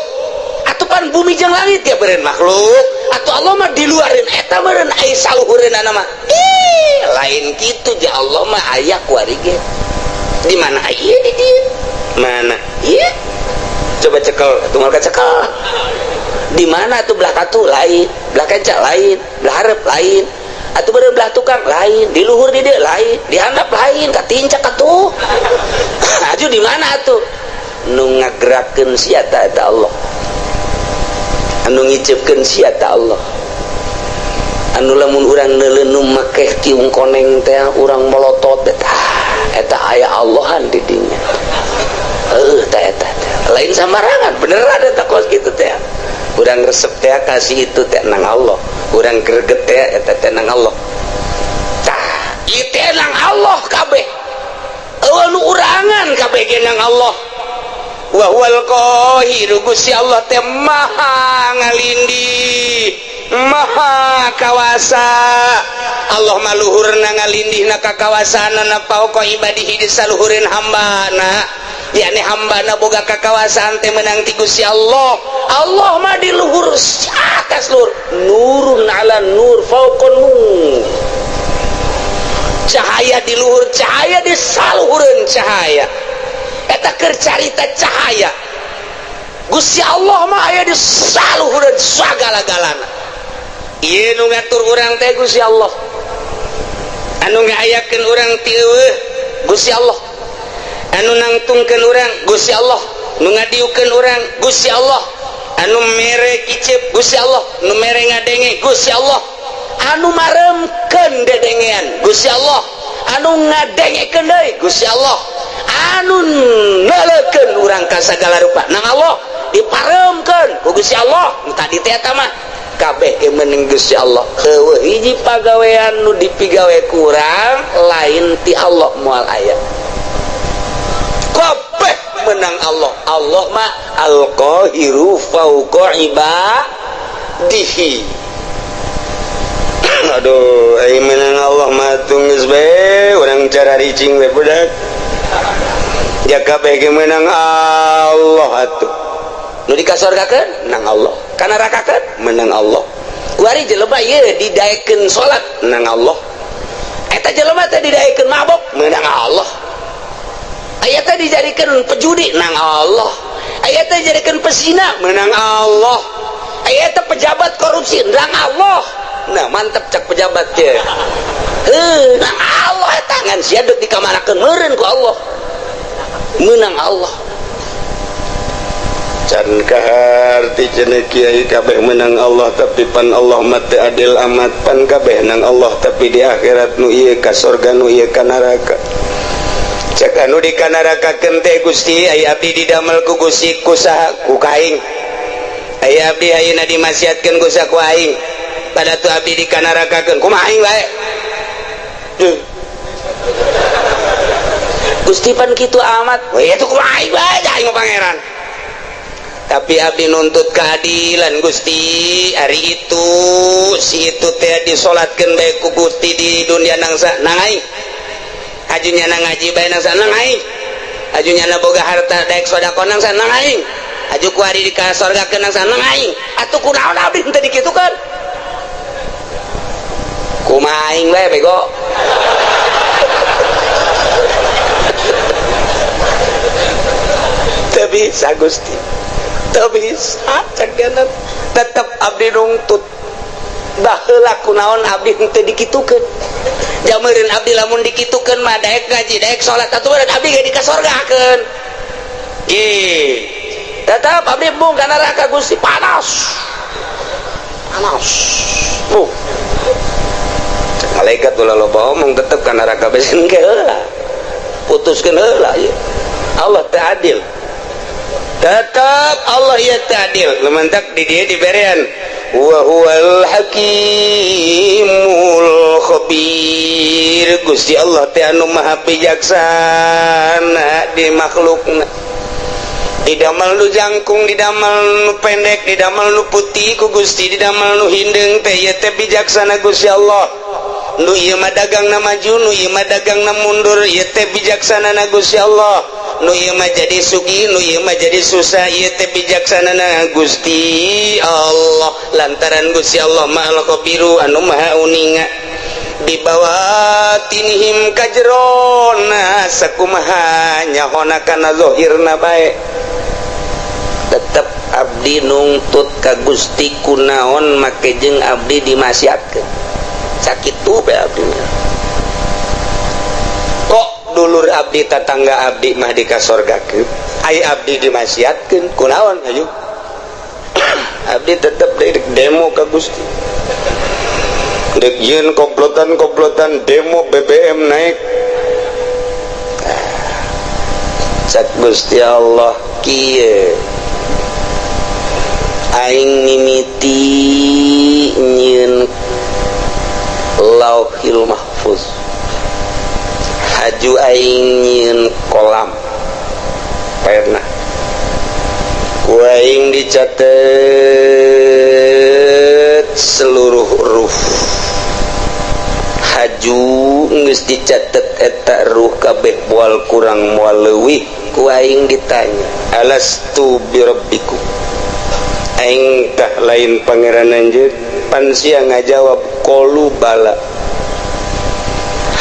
Atupan bumi jeung langit ya beureun makhluk. Atuh Allah mah di luareun eta meureun aya saluhureunana mah. Lain kitu ja Allah mah aya kuari ge. Di mana aya di dieu? Mana? Ieu. Coba cekel, tunggal ka cekel. Di mana atuh belah katu lain, belah kaca lain, belah hareup lain. Atuh beureun belah tukang lain, di luhur di dieu lain, di handap lain, ka tincak atuh. Aju di mana atuh? Nu ngagerakeun sia eta Allah. Anu ngicipkeun sia ta Allah. Anu lamun urang neuleuh make kiung koneng teh urang melotot eta aya Allahan di dinya. Eta lain samarangan beneran eta kos kitu teh. Urang resep teh kasih itu teh nang Allah. Urang greget teh eta teh nang Allah. Tah, ieu teh nang Allah kabeh. Anu urangan kabeh ge nang Allah. Wa huwal qahir Gusti Allah teh maha ngalindih, maha kawasa. Allah maluhurna ngalindihna ka kawasaanna pauko ibadihi di saluhureun hambana. yakni hambana boga kakawasan teh menang ti Gusti Allah. Allah mah di luhur atas luhur, nurun ala nur fauqan nur. Cahaya di luhur cahaya, di saluhureun cahaya. Eta keur carita cahaya. Gusti Allah mah aya di saluhureun sagala-galana. Ieu nu ngatur urang teh Gusti Allah. Anu ngaayakeun urang ti eueuh Gusti Allah. Anu nangtungkeun urang Gusti Allah. Nu ngadiukeun urang Gusti Allah. Anu mere kicep Gusti Allah. Nu mere ngadenge Gusti Allah. Anu maremkeun dedengean Gusti Allah. Anu ngadengekeun deui Gusti Allah. Anu nalekeun urang ka sagala rupa nang Allah, diparemkeun ku Gusti Allah. Tadi teh eta mah kabeh ge meuning Gusti Allah. Heueuh hiji pagawean nu dipigawe ku urang lain ti Allah moal aya. Kabeh menang Allah. Allah mah al-qahiru fauqa ibadihi. Aduh, ai menang Allah mah geus bae urang cara ricing we budak. Ya kabeh ge menang Allah atuh. Nu dikasorgakeun nang Allah, kana nerakakeun menang Allah. Kuari jelema ieu didaekeun salat nang Allah. Eta jelema teh didaekeun mabok menang Allah. Aya teh dijadikeun pejudi nang Allah. Aya teh dijadikeun pesina menang Allah. Aya teh pejabat korupsi nang Allah. Nah mantep cek pejabat teh. Nang Allah eta ngan sia deuk dikamanakeun meureun ku Allah. Menang Allah. Can kaharti cenah kiai kabeh menang Allah, tapi pan Allah mah teu adil amat. Pan kabeh nang Allah tapi di akhirat nu ieu ka surga nu ieu ka neraka. Cek anu di ka nerakakeun teh Gusti aya abdi didamel ku Gusti ku saha ku kaing. Aya abdi ayeuna dimasiatkeun ku saha ku aing. Pada tu abdi di ka nerakakeun kumaha aing bae. Gusti pan kitu amat. Oh itu kumaha aing bae aing pangeran. Tapi abdi nuntut keadilan Gusti. Hari itu si itu teh disolatkeun bae ku Gusti di dunia nangsa nang aing. Ajunya nang ngaji bae nangsa nang aing. Ajunya na boga harta daek sedekah nangsa nang aing. Aju ku ari di ka surgakeun nangsa nang aing. Atuh kunaon abdi teu dikitukeun? Kumaha aing bae bego. Teu bisa Gusti. teu bisa cek geuneuh tetep abdi nungtut dah heula kunaon abdi henteu dikitukeun jameureun abdi lamun dikitukeun mah daek ngaji daek salat aturan abdi ge dikasorgakeun tetep abdi bung ka neraka Gusti panas malaikat ulah loba omong tetep ka neraka besen ge heula putuskeun heula ieu Allah teu adil tetap Allah ya teu adil lumantak di dieu diberean wa huwal hakimul khabir Gusti Allah teh anu maha bijaksana di makhlukna didamel nu jangkung didamel nu pendek didamel nu putih ku Gusti didamel nu hindeng teh ieu teh bijaksana Gusti Allah nu ieu mah dagangna maju nu ieu mah dagangna mundur ieu teh bijaksana na Gusti Allah nu ieu mah jadi sugih nu ieu mah jadi susah ieu teh bijaksana na Gusti Allah lantaran Gusti Allah ma'al khabiru anu maha uninga di bawah tinihim kajrona sakumaha nyahona kana zahirna bae tetep abdi nungtut ka Gusti kunaon make jeung abdi dimasiatkeun sakitu bae abdi kok dulur abdi tetangga abdi mah dikasorgakeun ai abdi dimasiatkeun kunaon ayo abdi tetep demo ka Gusti dek yen komplotan demo BBM naik cak Gusti Allah kieu aing mimiti nyieun lauhil mahfuz haju aing nyieun kolam pernah ku aing dicatet seluruh huruf haju geus dicatet eta ruh kabeh moal kurang moal leuwih ku aing ditanya alastu birabbikum aing tah lain pangeran anjeun pan sia ngajawab qalu bala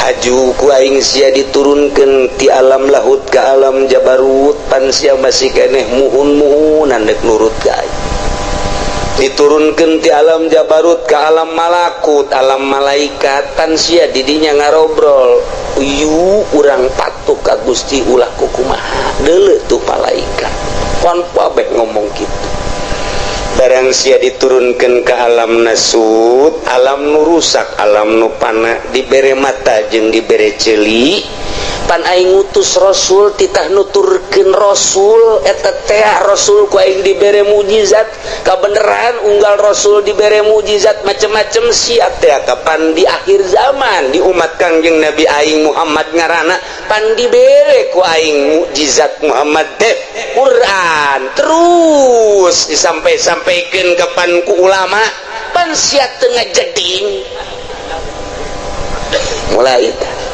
haju ku aing sia diturunkeun ti alam lahut ka alam jabarut pan sia masih keneh muhun-muhunan dek nurut ka aing diturunkeun ti alam jabarut ka alam malakut alam malaikat pan sia didinya ngarobrol yu urang patuh ka Gusti ulah kumaha deuleu tuh malaikat kon babeh ngomong kitu barang sia diturunkeun ka alam nasut alam nu rusak alam nu pana dibere mata jeung dibere ceuli pan aing ngutus rasul titah nuturkeun rasul eta teh rasul ku aing dibere mukjizat kabeneran unggal rasul dibere mukjizat macem-macem sia teh kapan di akhir zaman di umat Kangjeng Nabi aing Muhammad ngaranna pan dibere ku aing mukjizat Muhammad teh Quran terus disampai-sampaikeun kapan ku ulama pan sia teu ngajeding mulai eta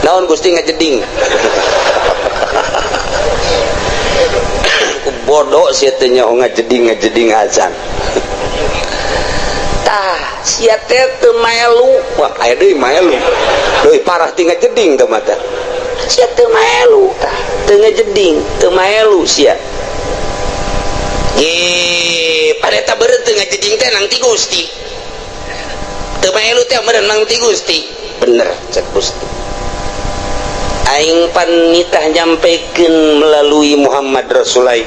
naon Gusti ngajeding bodoh sia teh nyaho ngajeding azan tah sia teh teu melu wah aya deui melu deui parah ti ngajeding teh mata sia teu melu tah teu ngajeding teu melu sia pareta beureut teu ngajeding teh nang ti Gusti teu melu teh meureun nang ti Gusti bener cek Gusti aing panitah nyampaikan melalui Muhammad Rasulullah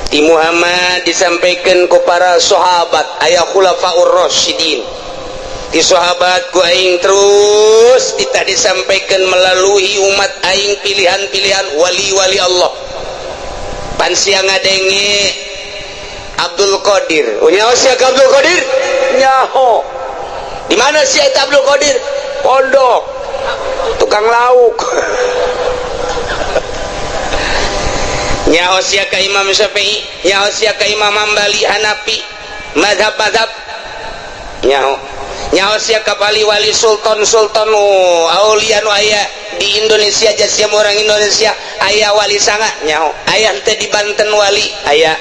di Muhammad disampaikan ku para sahabat aya khulafaur rasyidin di sahabat ku aing terus kita disampaikan melalui umat aing pilihan-pilihan wali-wali Allah pan sia ngadenge Abdul Qadir nyaho sia Abdul Qadir nyaho di mana sia Abdul Qadir pondok tukang lauk nyaho sia ka Imam Syafi'i nyaho sia ka Imam Hambali Hanafi mazhab-mazhab nyaho sia ka wali-wali sultan-sultan aulia nu aya di Indonesia sia orang Indonesia aya wali sanga nyaho aya henteu di Banten wali aya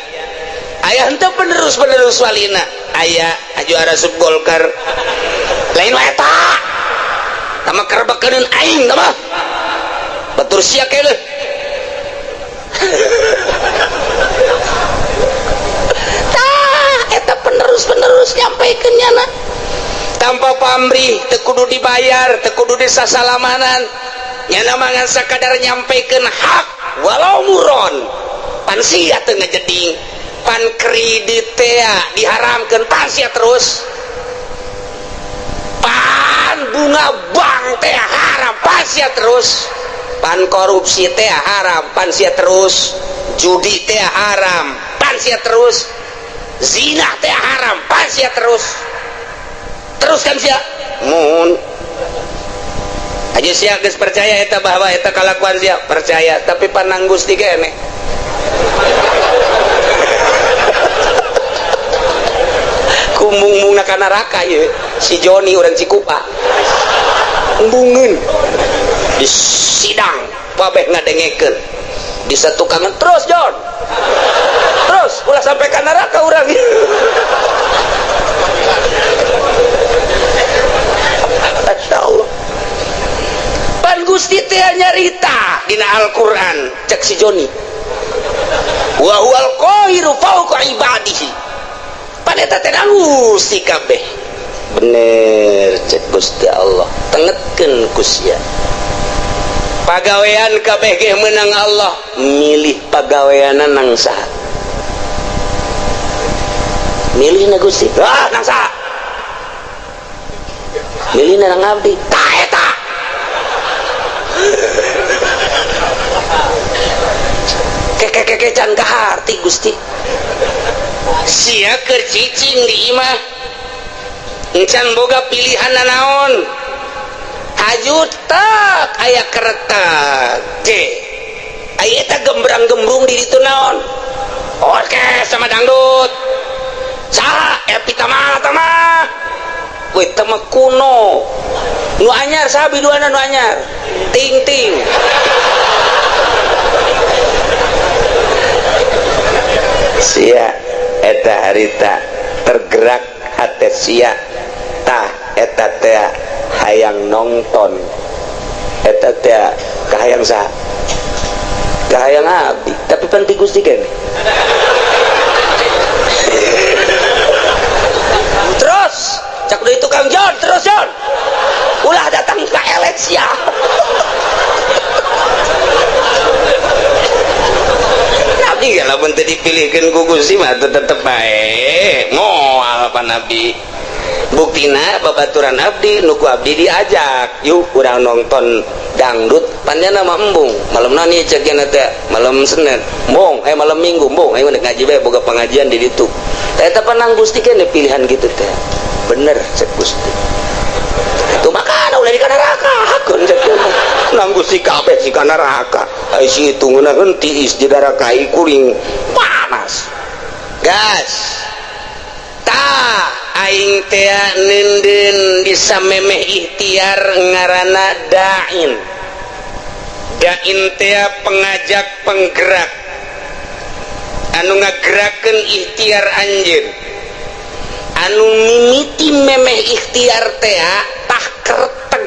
henteu penerus walina aya juara sub Golkar lain wae eta sama kerebekeun aing mah batur sia keleh penerus nyampaikan nyana tanpa pamrih, teu kudu dibayar, teu kudu disasalamanan, nyana mangan sakadar nyampaikan hak walau muron. Pan sia teu ngajeding, pan kredit teh diharamkeun, pan sia terus, pan bunga bank teh haram, pan sia terus, pan korupsi teh haram, pan sia terus, judi teh haram, pan sia terus, zina teh haram, pan sia terus kan sia mun aja sia geus percaya eta bahwa eta kalakuan sia percaya, tapi panang Gusti kene kumbung-bung ka neraka ye si Joni urang Cikupa embungeun di sidang babeh ngadengekeun di satu kangen terus Jon terus ulah sampai ka neraka urang Allah. Pan Gusti teh nyarita dina Al-Qur'an cek si Joni wa huwal qahiru fawqa ibadihi, pan eta teh Gusti kabeh bener cek Gusti Allah tengetkeun ku sia pagawean kabeh ge meunang Allah milih pagaweana nang saha milih na Gusti nang saha milih nang abdi tah eta keke can kaharti Gusti sia keur cicing di imah encan boga pilihan naon hajut tak aya keretak ge aya eta gembrang-gembrung di ditu naon orkes sama dangdut saha epi tamah weh tema kuno nu anyar saha biduana nu anyar ting sia eta harita tergerak hate sia tah eta teh hayang nonton eta teh kahayang saha kahayang abdi tapi pan ti Gusti kan terus cak udah itu Kang John terus John ulah datang ke eleksi ya nabi kalau pun dipilihkan ku Gusti mah tetep baik ngoal pan nabi buktina babaturan abdi nuku abdi diajak yuk urang nonton dangdut panjana mah embung malam nani cek teh malam Senin embung malam Minggu embung ngaji bae boga pengajian di ditu eta panang Gusti kan pilihan gitu teh bener cek Gusti itu makana ulah di neraka hakun cek nang Gusti kabeh si neraka ai si hitungna henti is di neraka kuring panas gas tah aing teh nenden bisa memeh ikhtiar ngaranna dain teh pengajak penggerak anu ngagerakeun ikhtiar anjeun anu mimiti memeh ikhtiar teh tah kereteg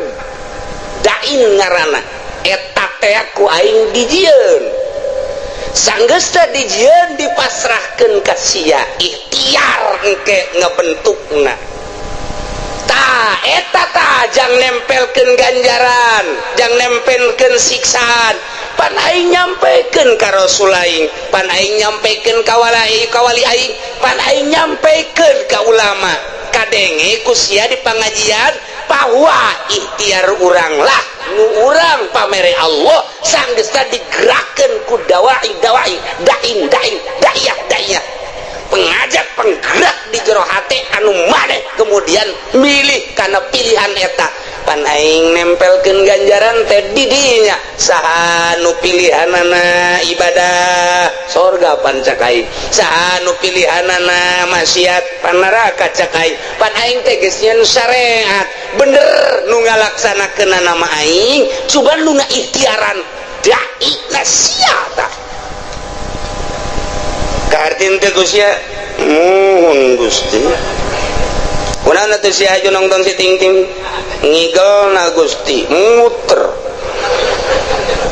dain ngaranna eta teh ku aing dijieun sanggeus teh dijieun dipasrahkeun ka sia ikhtiar engke ngabentukna tah eta tah jang nempelkeun ganjaran jang nempelkeun siksaan pan aing nyampaikeun ka Rasul aing pan aing nyampaikeun ka wali aing pan aing nyampaikeun ka ulama kadenge ku sia di pangajian bahwa ikhtiar urang lah nu urang pamere Allah sanggeus digerakkeun ku dai daiyah pengajak penggerak di jero hati anu maneh kemudian milih karena pilihan eta pan aing nempelkeun ganjaran teh di dinya saha nu pilihanana ibadah surga pan cakai saha nu pilihanana maksiat pan neraka cakai pan aing teh geus nyen syariat bener nu ngalaksanakeun nama aing coba nu ngaikhtiaran dai na sia tah kartin teh Gusti mohon Gusti urang teh sia aju nonton si ting ngigelna Gusti muter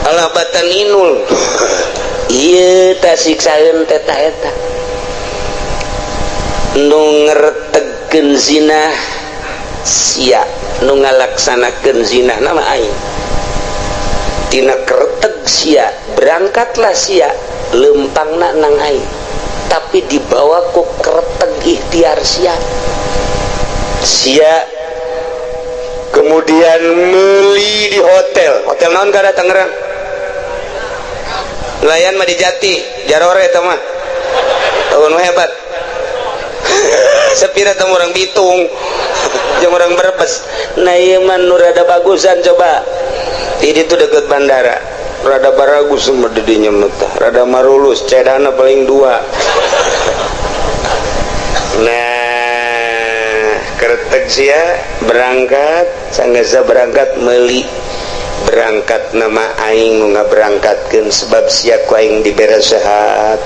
alabatan inul ieu tah siksaeun teh eta nu ngertegeun zina sia nu ngalaksanakeun zina nama aing tina kereteg sia berangkatlah sia lempangna nang aing tapi dibawa ku kereteg ikhtiar sia kemudian meuli di hotel naon kada Tangerang layan mah di Jati Jarore eta mah tahun hebat sepira temu orang Bitung jeung orang Brebes nah ieu mah nu rada bagusan coba di ditu deket bandara rada baragus mah di dinya mah rada marulus cedana paling 2 nah kereteg sia berangkat sanggeus berangkat meuli berangkat nama aing nu ngaberangkatkeun sebab sia ku aing dibere sehat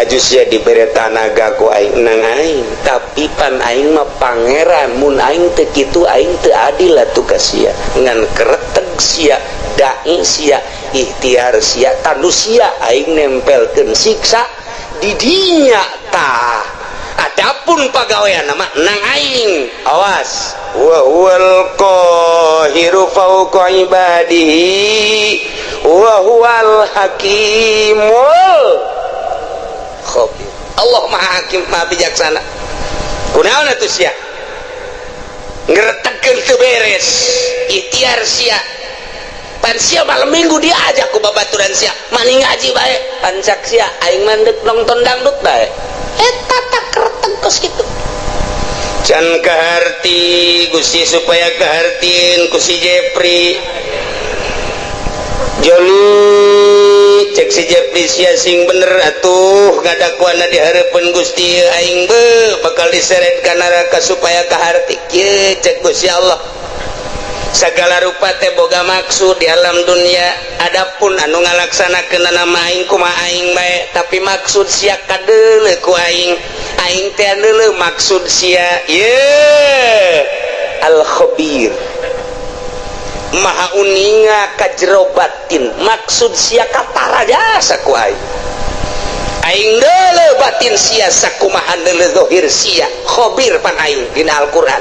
aju sia dibere tanaga ku aing nang aing tapi pan aing mah pangeran mun aing teu kitu aing teu adil atuh ka sia ngan kereteg sia dai sia ikhtiar sia tanu sia aing nempelkeun siksa di dinya tah adapun pagawean nama nang aing awas wa huwal qahiru fawqa ibadihi wa huwal hakimul khabir Allah maha hakim maha bijaksana kunaon atuh sia ngretegkeun teu beres ikhtiar sia pan sia malam minggu diajak ku babaturan sia mani ngaji bae pancak sia aing mandek nonton dangdut bae eta tak kereteg kos kitu can kaharti Gusti supaya kahartieun ku si Jepri Joli cek si Jepri sia sing bener atuh ngadakuana di hareupeun Gusti aing bakal diseret ka neraka supaya kaharti kieu cek Gusti Allah sagala rupa teh boga maksud di alam dunia adapun anu ngalaksanakeun nama aing kumaha aing bae tapi maksud sia kadeuleu ku aing teh deuleu maksud sia al khabir maha uninga ka jero batin maksud sia katara jasa ku aing deuleu batin sia sakumaha deuleu zahir sia khabir pan aing dina Al-Qur'an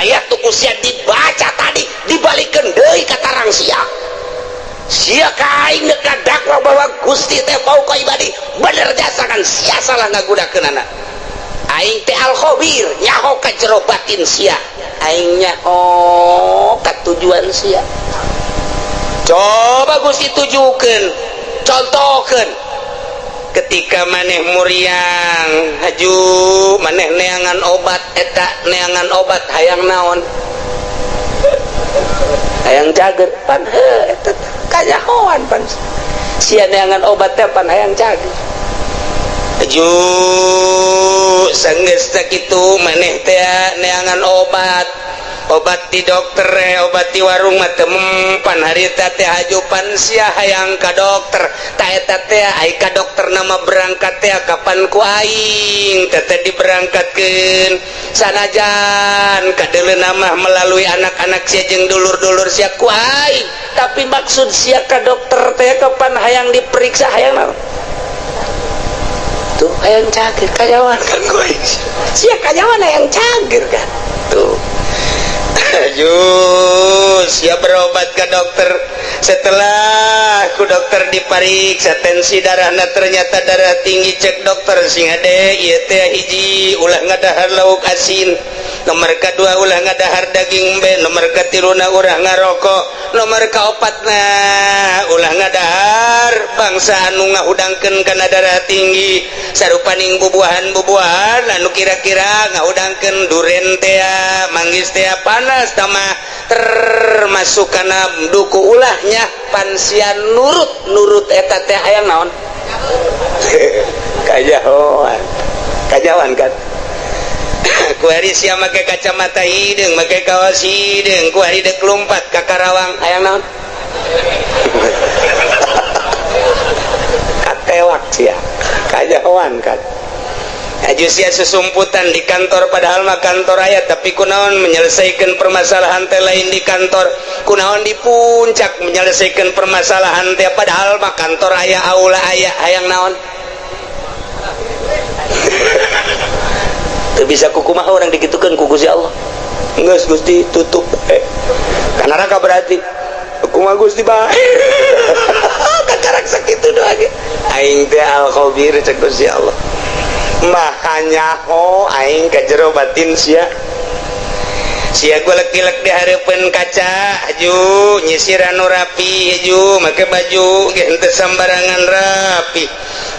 ayat tuku sia dibaca tadi dibalikeun deui ka tarang sia kaing dakwa bahwa Gusti teh fauqa ibadi bener jasa kan sia salah ngagudakeunana aing teh al khabir nyaho ka jero batin sia aing nyaho ka tujuan sia coba Gusti tujukeun contohkeun ketika maneh muriang haju maneh neangan obat eta neangan obat hayang naon hayang cager pan eta kanyahoan pan sia neangan obat teh pan hayang cager haju sanggeus teh kitu maneh teh neangan obat di dokter obat di warung mah teu mempan harita teh hajupan sia hayang ka dokter ta eta teh ai ka dokter nama berangkat teh kapan ku aing teh diberangkatkeun sanajan kadeuleuna mah melalui anak-anak sia jeung dulur-dulur sia ku aing tapi maksud sia ka dokter teh kapan hayang diperiksa hayang naon tuh hayang cager kajawan kan ku aing sia kajawan hayang cager kan tuh siap berobat ke dokter setelah ku dokter dipariksa tensi darahna ternyata darah tinggi cek dokter sing ade ieu teh hiji ulah ngadahar lauk asin nomor kedua ulah ngadahar daging embe nomor katiluna urang ngarokok nomor kaopatna ulah ngadahar bangsa anu ngahudangkeun kana darah tinggi sarupaning bubuahan anu kira-kira ngahudangkeun duren teh manggis teh panas tama termasuk kana duku ulahnya pansian nurut eta teh hayang naon kajawan kan ku hari sia make kacamata hideung make kaos hideung ku hari deuk lompat ka Karawang hayang naon katewak sia kajawan kan aju sia susumputan di kantor padahal mah kantor aya tapi kunaon menyelesaikan permasalahan teh lain di kantor kunaon di puncak menyelesaikan permasalahan teh padahal mah kantor aya aula aya hayang naon bisa kukumaha orang digitukeun ku Gusti Allah. Geus Gusti tutup kana raka berarti kumaha Gusti bae kacarak sakitu doa ge aing teh al khabir cek Gusti Allah makanya aing ka jero batin sia golek-gelek di hareupeun kaca aju nyisir anu rapi aju make baju ge henteu sambarangan rapi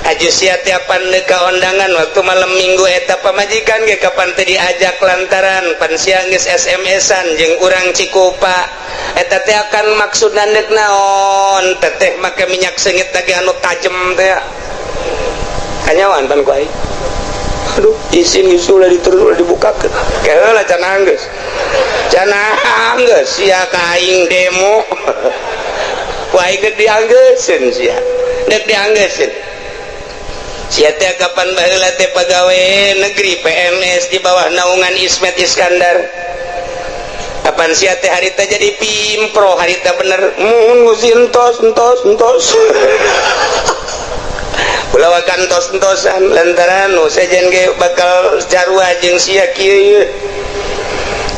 aju sia tiapan ka undangan waktu malam minggu eta pamajikan ge kapan teu diajak lantaran pan sia geus SMS-an jeung urang Cikupa eta teh akan maksudna neuk naon teteh make minyak seungit lagi anu tajem teh kanyawan pan ku aing aduh izin usul diterus dibukakeun keheula can anggeus sia ka aing demo ku aing geus dianggeuskeun sia deuk dianggeuskeun sia teh kapan baheula teh pagawe negeri PNS di bawah naungan Ismet Iskandar kapan sia teh harita jadi pimpro harita bener mun Gusti entos ulah kantos-entosan lantaran nu sejen ge bakal jarwa jeung sia kieu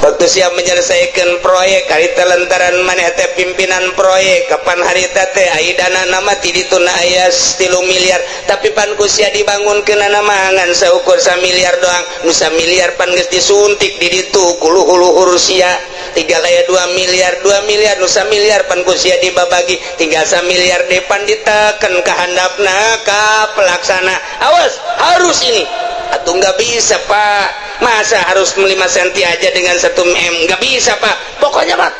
waktu sia menyelesaikan proyek harita lantaran maneh teh pimpinan proyek kapan harita teh aya dana nama ti dituna aya 3 miliar tapi pan ku sia dibangunkeun mah ngan saukur 1 miliar doang nu 1 miliar pan geus disuntik di ditu ku luhur sia tinggal aya 2 miliar nu 1 miliar pan ku sia dibabagi tinggal 1 miliar depan diteken ka handapna ka pelaksana awas harus ini atuh nggak bisa Pak masa harus 5 senti aja dengan 1 M nggak bisa Pak pokoknya Pak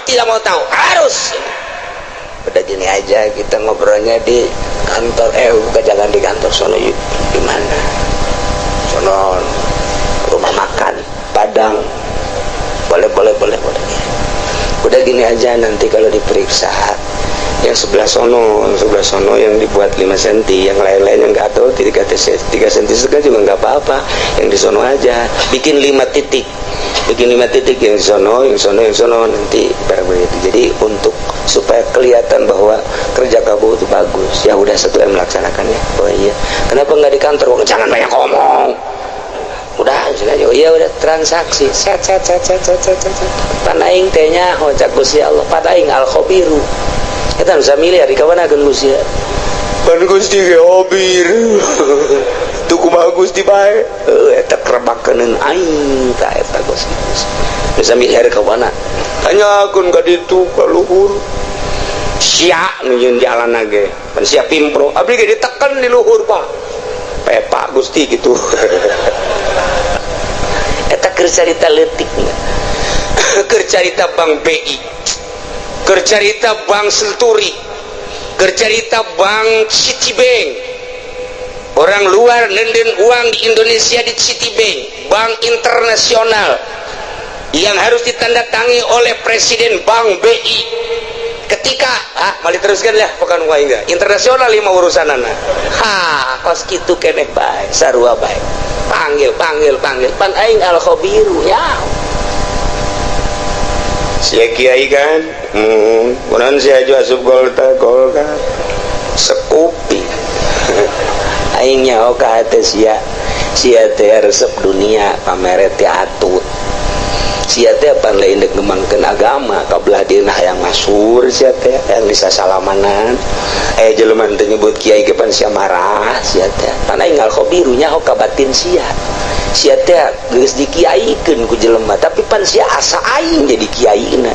tidak mau tahu harus udah gini aja kita ngobrolnya di kantor bukan jangan di kantor sono yuk di mana sono rumah makan Padang boleh udah gini aja nanti kalau diperiksa yang sebelah sono yang dibuat 5 cm yang lain-lain yang nggak tahu 3 cm setengah juga nggak apa-apa yang di sono aja bikin 5 titik yang di sono nanti begitu jadi untuk supaya kelihatan bahwa kerja kamu itu bagus ya udah 1 M laksanakannya oh iya kenapa nggak di kantor jangan banyak ngomong udah ya udah transaksi set panaing tehnya hojak Gusti Allah panaing al khabiru eta 1 miliar dikawanakeun Gusti pan Gusti ge khabir tuh kumaha Gusti bae eta krebakeun aing ta eta Gusti 1 miliar kawana tanyakeun ka ditu ka luhur sia nu jeung jalanna ge pan sia pimpro abdi ge diteken di luhur Pak Pak Gusti gitu eta keur carita leutik keur carita Bank BI keur carita Bank Senturi keur carita Bank Citibank orang luar nenden uang di Indonesia di Citibank bank internasional yang harus ditandatangi oleh Presiden Bank BI ketika mali teruskan lah pekan wae enggak internasional 5 urusanana kos kitu keneh bae sarua bae panggil pan aing al khabiru ya sia kiai kan kunaon sia aju asup golka sekupi aing nyaho ka hate sia teh resep dunia pamere teh atut sia teh pan lain dek ngembangkeun agama kabelah dina yang masyhur sia teh yang bisa salamanan jelema teh nyebut kiai ge pan sia marah sia teh pan aing al khabiru nyaho ka batin sia teh geus dikiaikeun ku jelema tapi pan sia asa aing jadi kiaina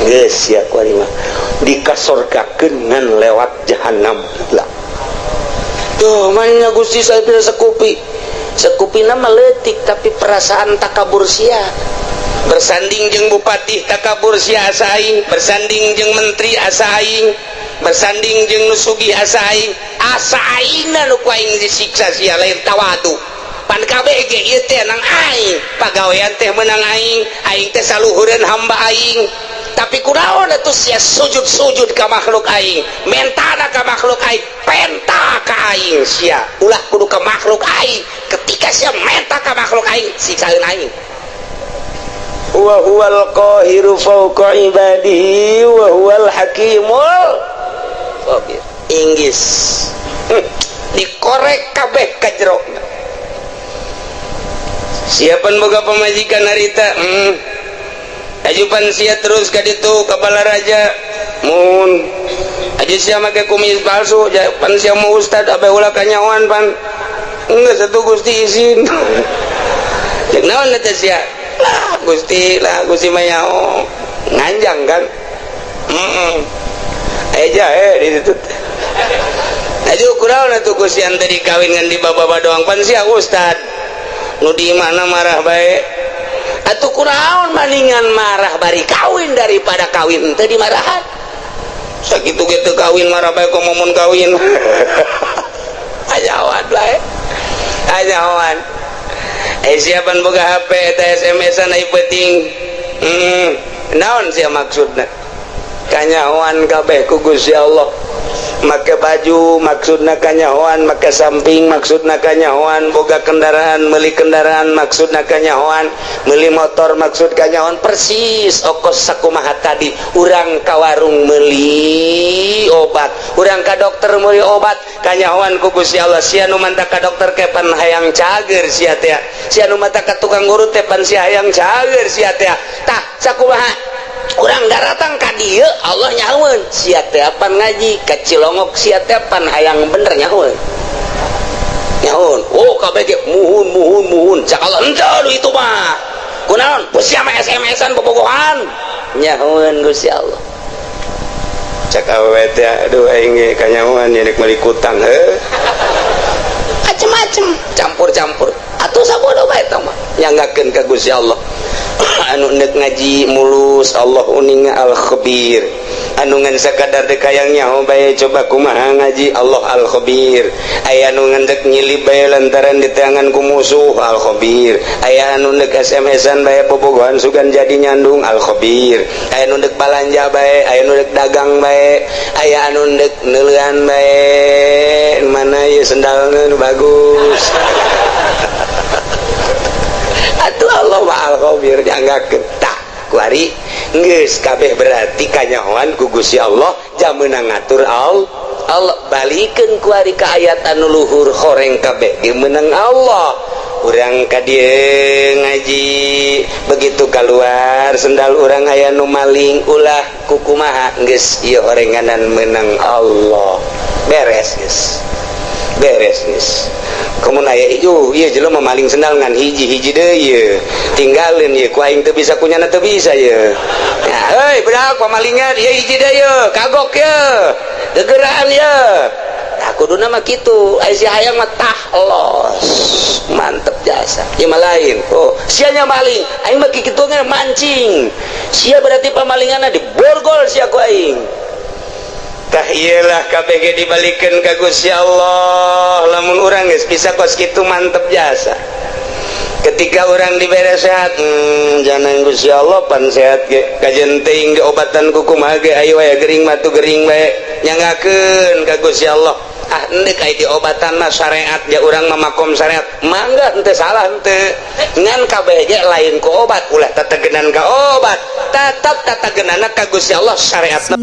geus sia kuari mah dikasorgakeun ngan lewat jahanam lah tuh mana Gusti saya sekupina mah leutik tapi perasaan takabur sia bersanding jeung bupati takabur sia asa aing bersanding jeung menteri asa aing bersanding jeung nu sugih asa aingna nu ku aing disiksa sia lain tawadu pan kabeh ge ieu teh nang aing pagawean teh meunang aing teh saluhureun hamba aing tapi kunaon atuh sia sujud ka makhluk aing mentana ka makhluk aing penta ka aing sia ulah kudu ka makhluk aing ketika sia menta ka makhluk aing siksaeun aing wa huwal qahiru fawqa ibadihi wa huwal hakimul khabir inggis dikorek kabeh ka jero siapan boga pamajikan harita ajupan sia terus ka ditu ka Balaraja mun aju sia make kumis palsu pan sia mau ustad abe ulah kanyawan pan enggak satu Gusti izin cek naon eta sia lah Gusti mayao nganjang kan aja di situ aju kuraon atuh Gusti ante dikawin ngan di baba doang pan sia ustad nu di mana marah bae atuh kuraon maningan marah bari kawin daripada kawin teu dimarahan sakitu ge teu kawin marah bae kok momun kawin ajawan bae ajawan siapan boga HP eta SMS-an ai penting naon sia maksudna kanyahoan kabeh ku Gusti Allah make baju maksudna kanyahoan make samping maksudna kanyahoan boga kendaraan meuli kendaraan maksudna kanyahoan meuli motor maksud kanyahoan persis okos sakumaha tadi urang ka warung meuli obat urang ka dokter meuli obat kanyahoan ku Gusti Allah sia nu manta ka dokter kepan hayang cager sia teh sia nu manta ka tukang urut teh pan sia hayang cager sia teh tah sakumaha urang daratang ka dieu Allah nyahoeun sia teh pan ngaji ka Cilongok sia teh pan hayang bener nyahoeun oh kabeh ge muhun cak Allah henteu itu mah kunaon sia mah SMS-an bobogohan nyahoeun Gusti Allah cak awewe teh aduh aing ge kanyahoan nya meuli kutang macem-macem campur-campur atuh sabodo bae eta mah nyanggakeun ka Gusti Allah anu neuk ngaji mulus Allah uning al-khabir anu ngan sakadar dek hayang nyaho bae coba kumaha ngaji Allah al-khabir aya anu ngan dek nyilip bae lantaran diteangan ku musuh al-khabir aya anu neuk SMS-an bae bobogohan sugan jadi nyandung al-khabir aya anu neuk balanja bae aya anu neuk dagang bae aya anu neuk neuleuan bae mana ieu sendalna nu bagus atuh Allah wa al-khabir dianggakeun tah kuari geus kabeh berarti kanyahoan ku Gusti Allah jameuna ngatur Allah balikeun kuari ka ayat anu luhur horeng kabeh ge meunang Allah urang ka dieu ngaji begitu keluar sendal urang aya nu maling ulah kukumaha geus ieu horenganan meunang Allah beres geus kemun aya ieu jelema maling sendal ngan hiji-hiji deui ieu tinggalin ieu ku aing teu bisa kunyana teu bisa ieu ya heuy budak pamalingan ieu hiji deui ieu kagok ieu gegeraan ieu nah kuduna mah kitu aya si hayang mah tah los mantep jasa ieu mah lain oh sia nya maling aing mah kitu ge mancing sia berarti pamalinganna diborgol sia ku aing tah iyalah kabeh ge dibalikeun ka Gusti Allah lamun urang geus bisa kos kitu mantep jasa ketika urang dibere sehat jangan Gusti Allah pan sehat ge kajen teuing diobatan ku kumaha ge ayo aya gering mah tu gering bae nyanggakeun ka Gusti Allah endek aya diobatan mah syariat ya urang mah makom syariat mangga henteu salah henteu ngan kabeh ge lain ku obat ulah tatagenan ka obat tetep tatagenana ka Gusti Allah syariatna